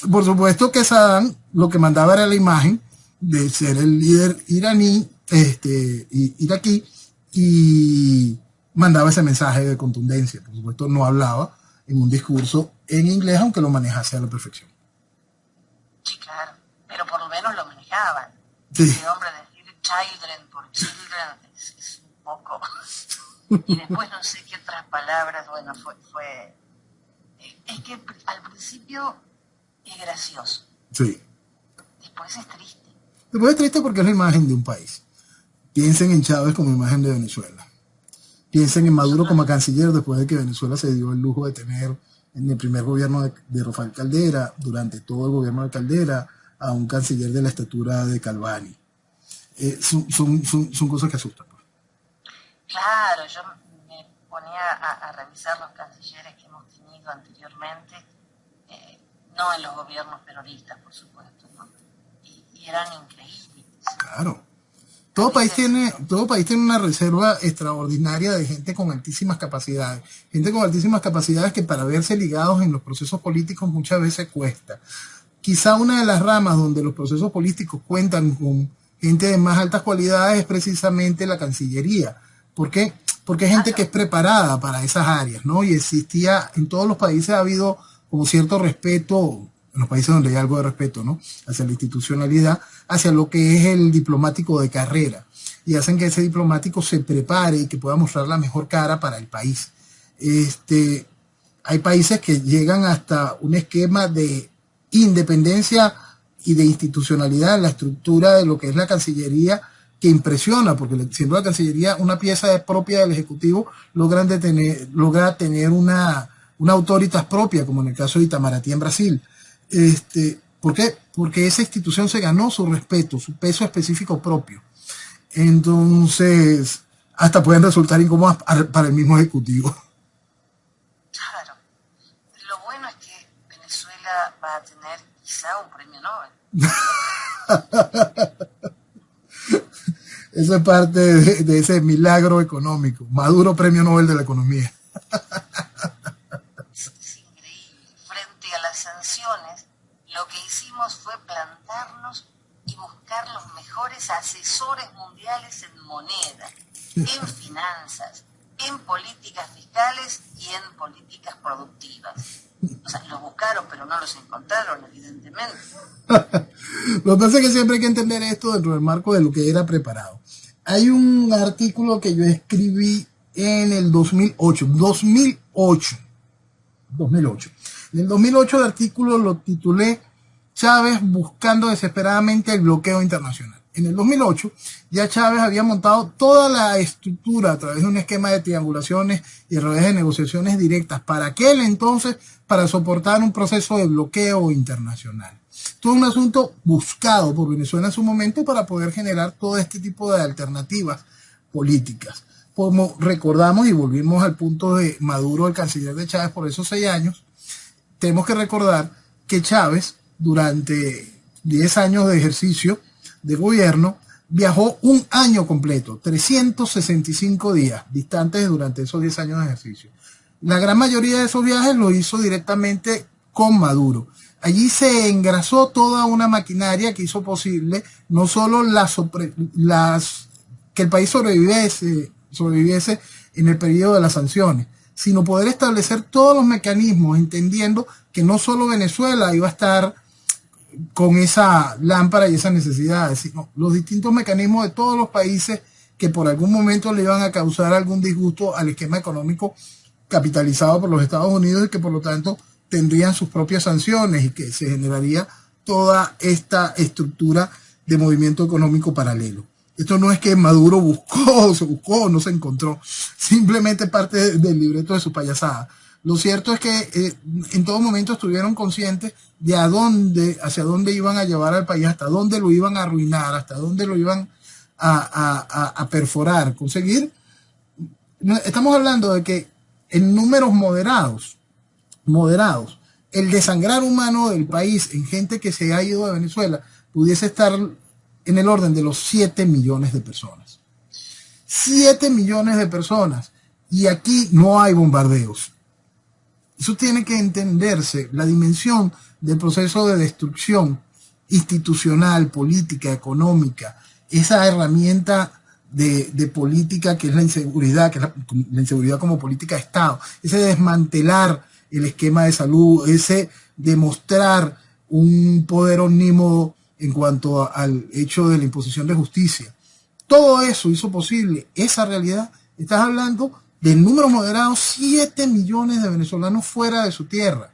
Por supuesto que Saddam lo que mandaba era la imagen de ser el líder iraní, iraquí, y mandaba ese mensaje de contundencia. Por supuesto, no hablaba en un discurso en inglés, aunque lo manejase a la perfección. Sí, claro, pero por lo menos lo manejaban. Sí. Ese hombre decir children por children es un poco... Y después no sé qué otras palabras, bueno, fue... Es que al principio es gracioso. Sí. Después es triste. Después es triste porque es la imagen de un país. Piensen en Chávez como imagen de Venezuela. Piensen en Maduro como canciller después de que Venezuela se dio el lujo de tener en el primer gobierno de Rafael Caldera, durante todo el gobierno de Caldera, a un canciller de la estatura de Calvani. Son cosas que asustan. Claro, yo me ponía a revisar los cancilleres que hemos tenido anteriormente, no en los gobiernos peronistas, por supuesto, ¿no? Y eran increíbles. Claro. Todo país tiene una reserva extraordinaria de gente con altísimas capacidades. Gente con altísimas capacidades que para verse ligados en los procesos políticos muchas veces cuesta. Quizá una de las ramas donde los procesos políticos cuentan con gente de más altas cualidades es precisamente la Cancillería. ¿Por qué? Porque hay gente que es preparada para esas áreas, ¿no? Y existía, en todos los países ha habido como cierto respeto, en los países donde hay algo de respeto, ¿no? Hacia la institucionalidad, hacia lo que es el diplomático de carrera. Y hacen que ese diplomático se prepare y que pueda mostrar la mejor cara para el país. Hay países que llegan hasta un esquema de independencia y de institucionalidad en la estructura de lo que es la Cancillería, que impresiona, porque siendo la Cancillería una pieza propia del Ejecutivo, logra tener una autoritas propia, como en el caso de Itamaraty en Brasil. ¿Por qué? Porque esa institución se ganó su respeto, su peso específico propio. Entonces, hasta pueden resultar incómodas para el mismo Ejecutivo. Claro. Lo bueno es que Venezuela va a tener quizá un premio Nobel. Eso es parte de ese milagro económico. Maduro, premio Nobel de la economía. Es increíble. Frente a las sanciones, lo que hicimos fue plantarnos y buscar los mejores asesores mundiales en moneda, en finanzas, en políticas fiscales y en políticas productivas. O sea, los buscaron, pero no los encontraron, evidentemente. Lo que pasa es que siempre hay que entender esto dentro del marco de lo que era preparado. Hay un artículo que yo escribí en el 2008. En el 2008 el artículo lo titulé Chávez buscando desesperadamente el bloqueo internacional. En el 2008 ya Chávez había montado toda la estructura a través de un esquema de triangulaciones y a través de negociaciones directas para aquel entonces para soportar un proceso de bloqueo internacional. Todo un asunto buscado por Venezuela en su momento para poder generar todo este tipo de alternativas políticas. Como recordamos y volvimos al punto de Maduro, el canciller de Chávez por esos 6 años, tenemos que recordar que Chávez durante 10 años de ejercicio de gobierno viajó un año completo, 365 días distantes durante esos 10 años de ejercicio. La gran mayoría de esos viajes lo hizo directamente con Maduro. Allí se engrasó toda una maquinaria que hizo posible no solo que el país sobreviviese en el periodo de las sanciones, sino poder establecer todos los mecanismos, entendiendo que no solo Venezuela iba a estar con esa lámpara y esas necesidades, sino los distintos mecanismos de todos los países que por algún momento le iban a causar algún disgusto al esquema económico capitalizado por los Estados Unidos y que por lo tanto tendrían sus propias sanciones y que se generaría toda esta estructura de movimiento económico paralelo. Esto no es que Maduro se buscó, no se encontró, simplemente parte del libreto de su payasada. Lo cierto es que en todo momento estuvieron conscientes de hacia dónde iban a llevar al país, hasta dónde lo iban a arruinar, hasta dónde lo iban a perforar, conseguir. Estamos hablando de que en números moderados, el desangrar humano del país en gente que se ha ido de Venezuela pudiese estar en el orden de los 7 millones de personas. 7 millones de personas. Y aquí no hay bombardeos. Eso tiene que entenderse, la dimensión del proceso de destrucción institucional, política, económica, esa herramienta de política que es la inseguridad, que es la inseguridad como política de Estado, ese desmantelar el esquema de salud, ese demostrar un poder omnímodo en cuanto al hecho de la imposición de justicia. Todo eso hizo posible esa realidad. Estás hablando de números moderados, 7 millones de venezolanos fuera de su tierra.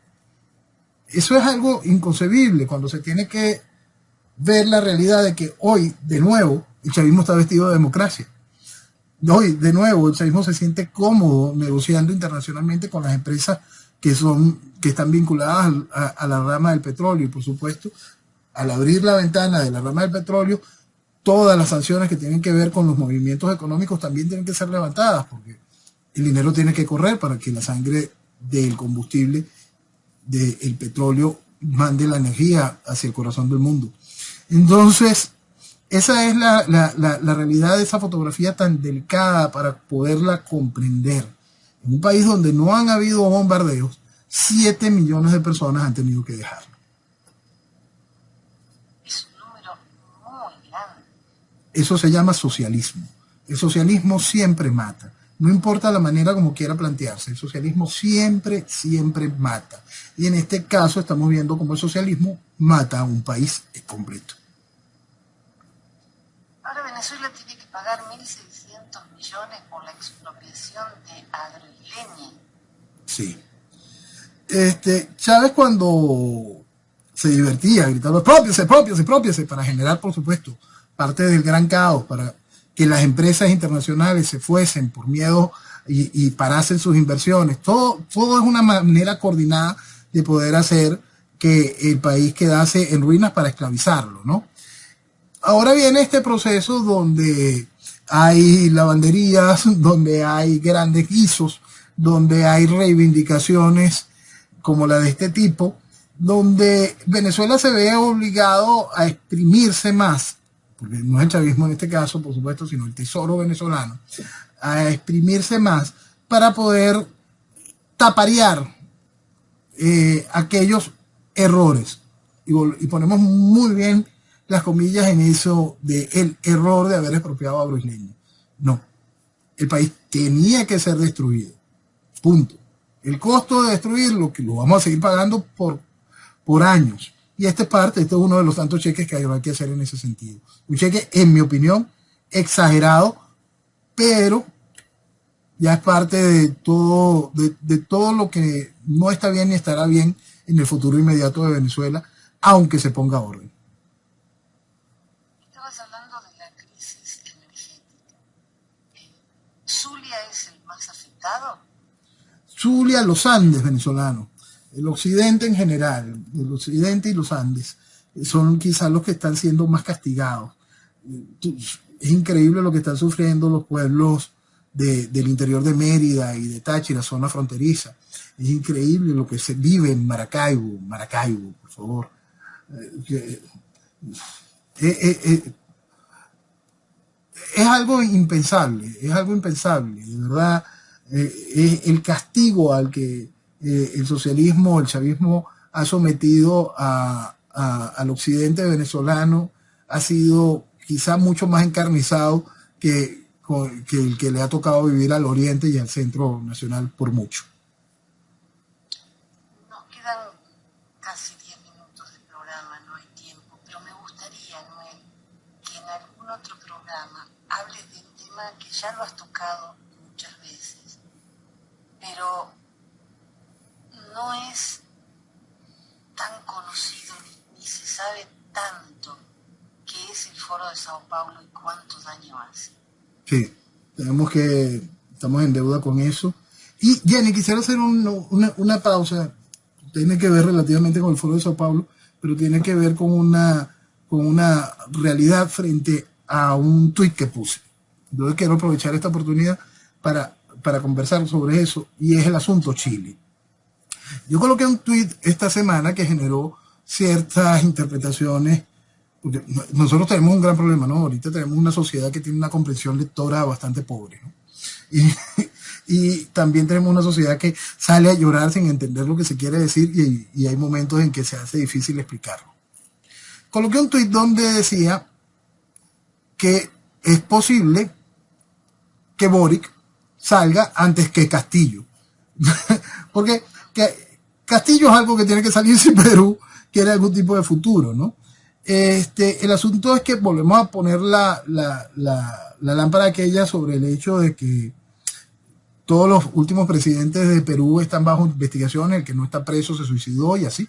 Eso es algo inconcebible cuando se tiene que ver la realidad de que hoy, de nuevo, el chavismo está vestido de democracia. Hoy, de nuevo, el chavismo se siente cómodo negociando internacionalmente con las empresas que están vinculadas a la rama del petróleo. Y por supuesto, al abrir la ventana de la rama del petróleo, todas las sanciones que tienen que ver con los movimientos económicos también tienen que ser levantadas, porque el dinero tiene que correr para que la sangre del combustible, del petróleo, mande la energía hacia el corazón del mundo. Entonces, esa es la realidad de esa fotografía tan delicada para poderla comprender. En un país donde no han habido bombardeos, 7 millones de personas han tenido que dejarlo. Es un número muy grande. Eso se llama socialismo. El socialismo siempre mata. No importa la manera como quiera plantearse, el socialismo siempre, siempre mata. Y en este caso estamos viendo cómo el socialismo mata a un país completo. Ahora Venezuela tiene que pagar 1.600 millones por la expropiación de Agroisleña. Sí. Chávez cuando se divertía gritando expropiese, expropiese, expropiese, para generar, por supuesto, parte del gran caos, para que las empresas internacionales se fuesen por miedo y parasen sus inversiones. Todo es una manera coordinada de poder hacer que el país quedase en ruinas para esclavizarlo, ¿no? Ahora viene este proceso donde hay lavanderías, donde hay grandes guisos, donde hay reivindicaciones como la de este tipo, donde Venezuela se ve obligado a exprimirse más, porque no es el chavismo en este caso, por supuesto, sino el tesoro venezolano, a exprimirse más para poder taparear aquellos errores. Y ponemos muy bien las comillas en eso de el error de haber expropiado a Agroisleña. No, el país tenía que ser destruido. Punto. El costo de destruirlo, que lo vamos a seguir pagando por años. Y este es uno de los tantos cheques que hay que hacer en ese sentido. Un cheque, en mi opinión, exagerado, pero ya es parte de todo lo que no está bien ni estará bien en el futuro inmediato de Venezuela, aunque se ponga orden. Estabas hablando de la crisis energética. ¿Zulia es el más afectado? Zulia, los Andes venezolanos, el occidente en general, el occidente y los Andes, son quizás los que están siendo más castigados. Es increíble lo que están sufriendo los pueblos del interior de Mérida y de Táchira, zona fronteriza. Es increíble lo que se vive en Maracaibo, por favor. Es algo impensable, de verdad. El castigo al que el socialismo, el chavismo ha sometido al occidente venezolano ha sido quizá mucho más encarnizado que el que le ha tocado vivir al oriente y al centro nacional por mucho. Nos quedan casi 10 minutos de programa, no hay tiempo, pero me gustaría, Noel, que en algún otro programa hables de un tema que ya lo has tocado muchas veces, pero no es tan conocido ni se sabe tanto qué es el Foro de Sao Paulo y cuánto daño hace. Sí, estamos en deuda con eso. Y Jenny, quisiera hacer una pausa. Tiene que ver relativamente con el Foro de Sao Paulo, pero tiene que ver con una realidad frente a un tuit que puse. Yo quiero aprovechar esta oportunidad para conversar sobre eso, y es el asunto Chile. Yo coloqué un tuit esta semana que generó ciertas interpretaciones, porque nosotros tenemos un gran problema, ¿no? Ahorita tenemos una sociedad que tiene una comprensión lectora bastante pobre, ¿no? Y también tenemos una sociedad que sale a llorar sin entender lo que se quiere decir, y hay momentos en que se hace difícil explicarlo. Coloqué un tuit donde decía que es posible que Boric salga antes que Castillo. Porque Castillo es algo que tiene que salir si Perú quiere algún tipo de futuro, ¿no? El asunto es que volvemos a poner la lámpara aquella sobre el hecho de que todos los últimos presidentes de Perú están bajo investigación, el que no está preso se suicidó y así.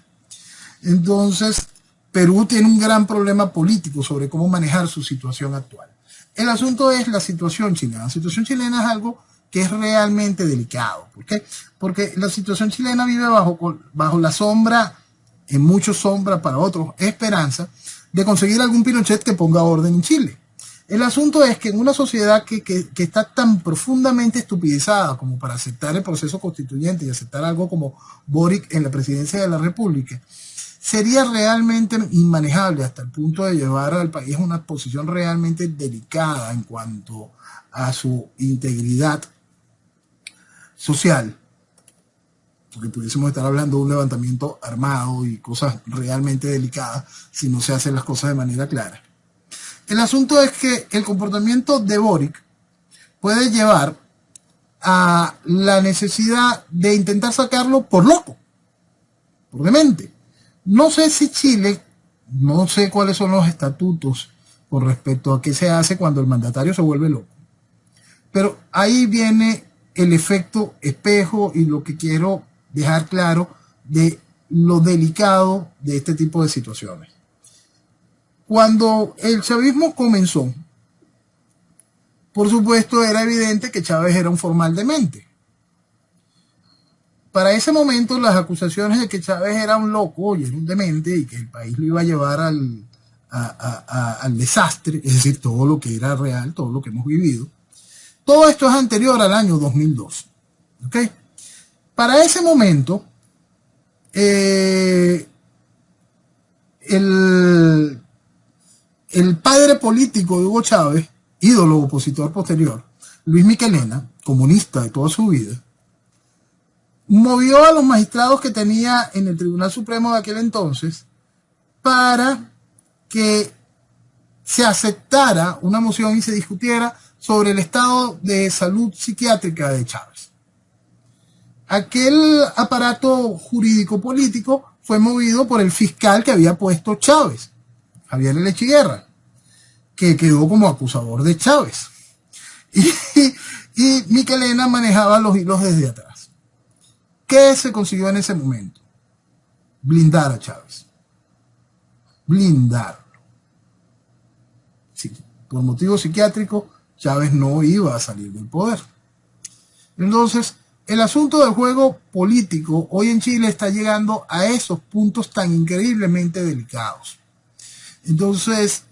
Entonces, Perú tiene un gran problema político sobre cómo manejar su situación actual. El asunto es la situación chilena. La situación chilena es algo que es realmente delicado. ¿Por qué? Porque la situación chilena vive bajo la sombra, en muchos sombra, para otros esperanza, de conseguir algún Pinochet que ponga orden en Chile. El asunto es que en una sociedad que está tan profundamente estupidizada como para aceptar el proceso constituyente y aceptar algo como Boric en la presidencia de la República, sería realmente inmanejable hasta el punto de llevar al país a una posición realmente delicada en cuanto a su integridad social, porque pudiésemos estar hablando de un levantamiento armado y cosas realmente delicadas si no se hacen las cosas de manera clara. El asunto es que el comportamiento de Boric puede llevar a la necesidad de intentar sacarlo por loco, por demente. No sé si Chile, no sé cuáles son los estatutos con respecto a qué se hace cuando el mandatario se vuelve loco. Pero ahí viene el efecto espejo y lo que quiero dejar claro de lo delicado de este tipo de situaciones. Cuando el chavismo comenzó, por supuesto era evidente que Chávez era un formal demente. Para ese momento las acusaciones de que Chávez era un loco y era un demente y que el país lo iba a llevar al desastre, es decir, todo lo que era real, todo lo que hemos vivido, todo esto es anterior al año 2002. ¿Okay? Para ese momento, el padre político de Hugo Chávez, ídolo opositor posterior, Luis Michelena, comunista de toda su vida, movió a los magistrados que tenía en el Tribunal Supremo de aquel entonces para que se aceptara una moción y se discutiera sobre el estado de salud psiquiátrica de Chávez. Aquel aparato jurídico político fue movido por el fiscal que había puesto Chávez, Javier L. Chiguerra, que quedó como acusador de Chávez. Y Michelena manejaba los hilos desde atrás. ¿Qué se consiguió en ese momento? Blindar a Chávez. Blindarlo. Sí, por motivos psiquiátricos, Chávez no iba a salir del poder. Entonces, el asunto del juego político hoy en Chile está llegando a esos puntos tan increíblemente delicados. Entonces,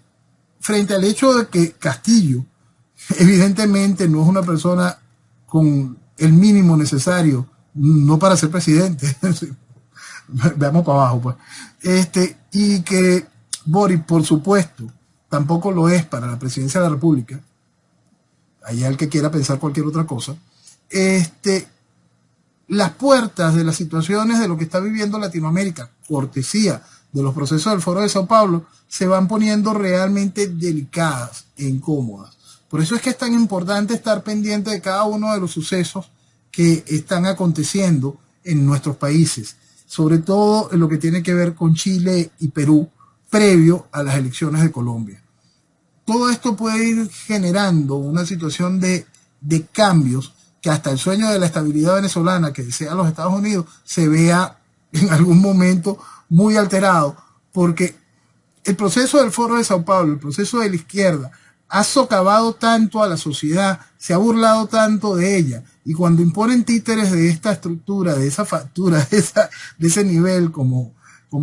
frente al hecho de que Castillo evidentemente no es una persona con el mínimo necesario, no para ser presidente, veamos para abajo pues, y que Boric, por supuesto, tampoco lo es para la presidencia de la República, allá el que quiera pensar cualquier otra cosa, las puertas de las situaciones de lo que está viviendo Latinoamérica, cortesía de los procesos del Foro de Sao Paulo, se van poniendo realmente delicadas e incómodas. Por eso es que es tan importante estar pendiente de cada uno de los sucesos que están aconteciendo en nuestros países, sobre todo en lo que tiene que ver con Chile y Perú, previo a las elecciones de Colombia. Todo esto puede ir generando una situación de cambios que hasta el sueño de la estabilidad venezolana que desean los Estados Unidos se vea en algún momento muy alterado, porque el proceso del Foro de Sao Paulo, el proceso de la izquierda, ha socavado tanto a la sociedad, se ha burlado tanto de ella, y cuando imponen títeres de esta estructura, de esa factura, de ese nivel como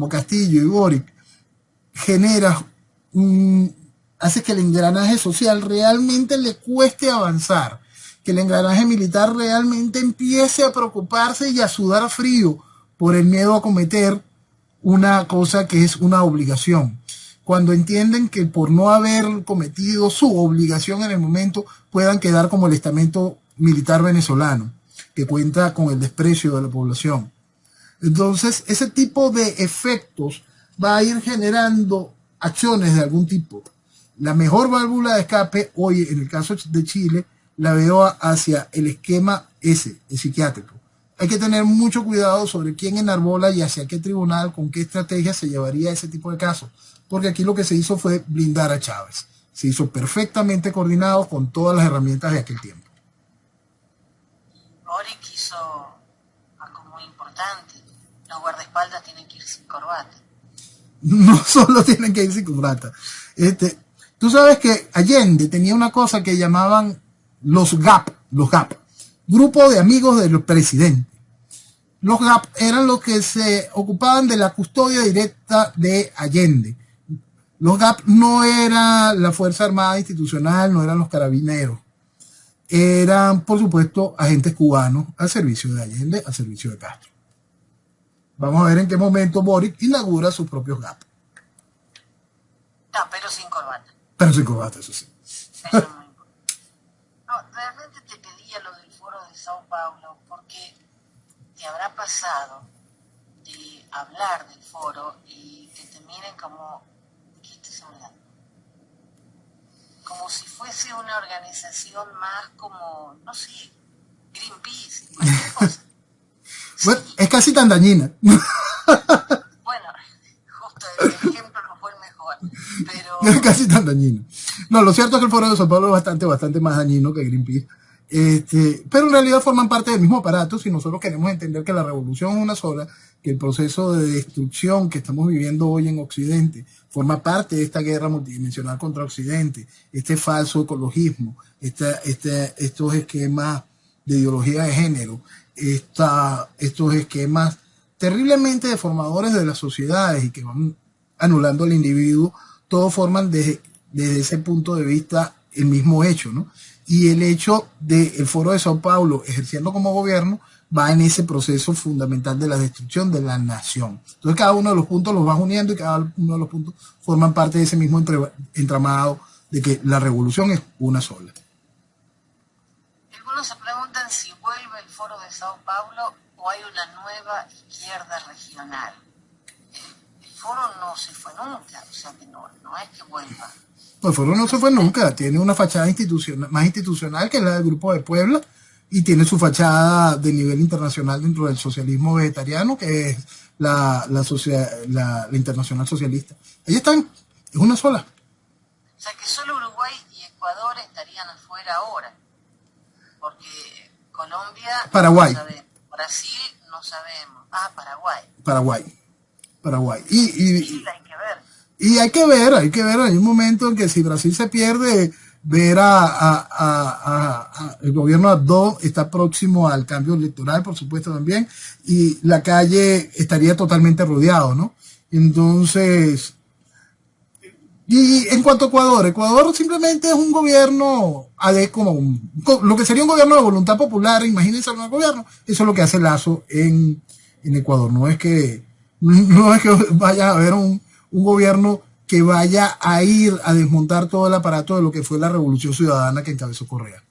Castillo y Boric, genera hace que el engranaje social realmente le cueste avanzar, que el engranaje militar realmente empiece a preocuparse y a sudar frío por el miedo a cometer una cosa que es una obligación. Cuando entienden que por no haber cometido su obligación en el momento puedan quedar como el estamento militar venezolano, que cuenta con el desprecio de la población. Entonces, ese tipo de efectos va a ir generando acciones de algún tipo. La mejor válvula de escape hoy, en el caso de Chile, la veo hacia el esquema ese, el psiquiátrico. Hay que tener mucho cuidado sobre quién enarbola y hacia qué tribunal, con qué estrategia se llevaría ese tipo de casos. Porque aquí lo que se hizo fue blindar a Chávez. Se hizo perfectamente coordinado con todas las herramientas de aquel tiempo. Boric hizo algo muy importante. Los guardaespaldas tienen que ir sin corbata. No solo tienen que ir sin corbata. Tú sabes que Allende tenía una cosa que llamaban los GAP, grupo de amigos del presidente. Los GAP eran los que se ocupaban de la custodia directa de Allende. Los GAP no era la Fuerza Armada Institucional, no eran los carabineros. Eran, por supuesto, agentes cubanos al servicio de Allende, al servicio de Castro. Vamos a ver en qué momento Boric inaugura sus propios GAP. No, pero sin corbata. Pero sin corbata, eso sí. Eso es muy importante. No, realmente te pedía lo del Foro de Sao Paulo porque te habrá pasado de hablar del foro y que te miren como, ¿de qué estás hablando? parece una organización más como, no sé, Greenpeace, cualquier cosa. Bueno, es casi tan dañina. Bueno, justo el ejemplo no fue el mejor, pero... Es casi tan dañino. No, lo cierto es que el Foro de Sao Paulo es bastante más dañino que Greenpeace. Pero en realidad forman parte del mismo aparato si nosotros queremos entender que la revolución es una sola, que el proceso de destrucción que estamos viviendo hoy en Occidente forma parte de esta guerra multidimensional contra Occidente, este falso ecologismo, estos esquemas de ideología de género, estos esquemas terriblemente deformadores de las sociedades y que van anulando al individuo, todos forman desde ese punto de vista el mismo hecho, ¿no? Y el hecho del Foro de Sao Paulo ejerciendo como gobierno va en ese proceso fundamental de la destrucción de la nación. Entonces cada uno de los puntos los vas uniendo y cada uno de los puntos forman parte de ese mismo entramado de que la revolución es una sola. Algunos se preguntan si vuelve el Foro de Sao Paulo o hay una nueva izquierda regional. El foro no se fue nunca, o sea que no es que vuelva. El Foro no se fue nunca, tiene una fachada más institucional que la del Grupo de Puebla y tiene su fachada de nivel internacional dentro del socialismo vegetariano, que es la Internacional Socialista. Ahí están, es una sola. O sea que solo Uruguay y Ecuador estarían afuera ahora, porque Colombia Paraguay. No sabemos, Brasil no sabemos, Paraguay. Brasil hay que ver. Y hay que ver, hay un momento en que si Brasil se pierde, ver el gobierno Abdo está próximo al cambio electoral, por supuesto también, y la calle estaría totalmente rodeado, ¿no? Entonces, y en cuanto a Ecuador simplemente es un gobierno lo que sería un gobierno de voluntad popular, imagínense un gobierno, eso es lo que hace Lazo en Ecuador, no es que vaya a haber un gobierno que vaya a ir a desmontar todo el aparato de lo que fue la revolución ciudadana que encabezó Correa.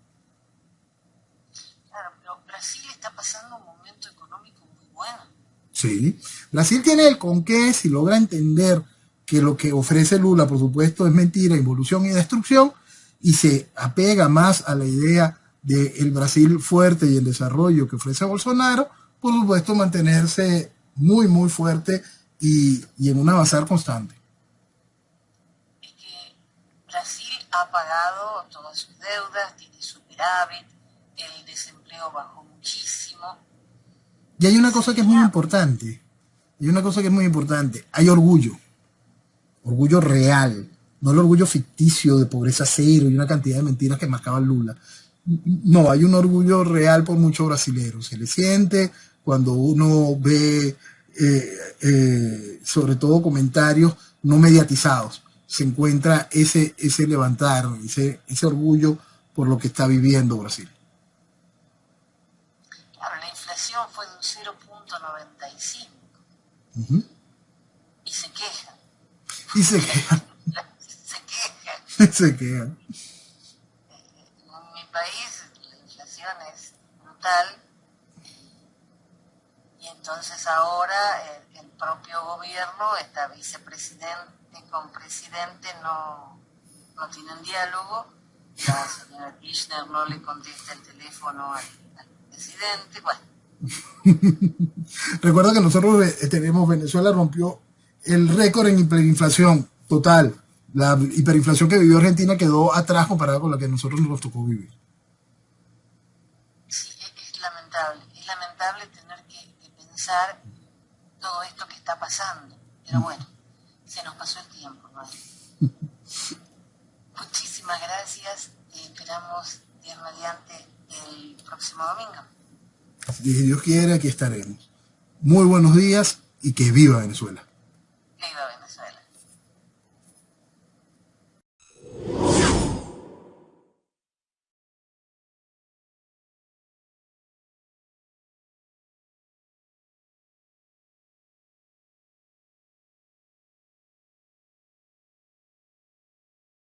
Claro, pero Brasil está pasando un momento económico muy bueno. Sí, Brasil tiene el con qué, si logra entender que lo que ofrece Lula, por supuesto, es mentira, involución y destrucción, y se apega más a la idea del Brasil fuerte y el desarrollo que ofrece Bolsonaro, por supuesto, mantenerse muy, muy fuerte y en un avanzar constante. Es que Brasil ha pagado todas sus deudas, tiene superávit, el desempleo bajó muchísimo. Y hay una cosa que es muy importante, hay orgullo real, no el orgullo ficticio de pobreza cero y una cantidad de mentiras que marcaba Lula. No, hay un orgullo real por muchos brasileños, se le siente cuando uno ve sobre todo comentarios no mediatizados, se encuentra ese levantar, ese orgullo por lo que está viviendo Brasil. Claro, la inflación fue de un 0.95 y se quejan. Se quejan. En mi país la inflación es brutal y entonces ahora el propio gobierno, esta vicepresidente con presidente no tienen diálogo, la señora Kirchner no le contesta el teléfono al presidente, bueno. Recuerda que nosotros Venezuela rompió el récord en hiperinflación total. La hiperinflación que vivió Argentina quedó atrás comparada con la que a nosotros nos tocó vivir. Sí, es lamentable tener que pensar todo esto que está pasando, pero bueno, se nos pasó el tiempo, ¿no? Muchísimas gracias, esperamos Dios mediante el próximo domingo. Si Dios quiere, aquí estaremos. Muy buenos días y que viva Venezuela.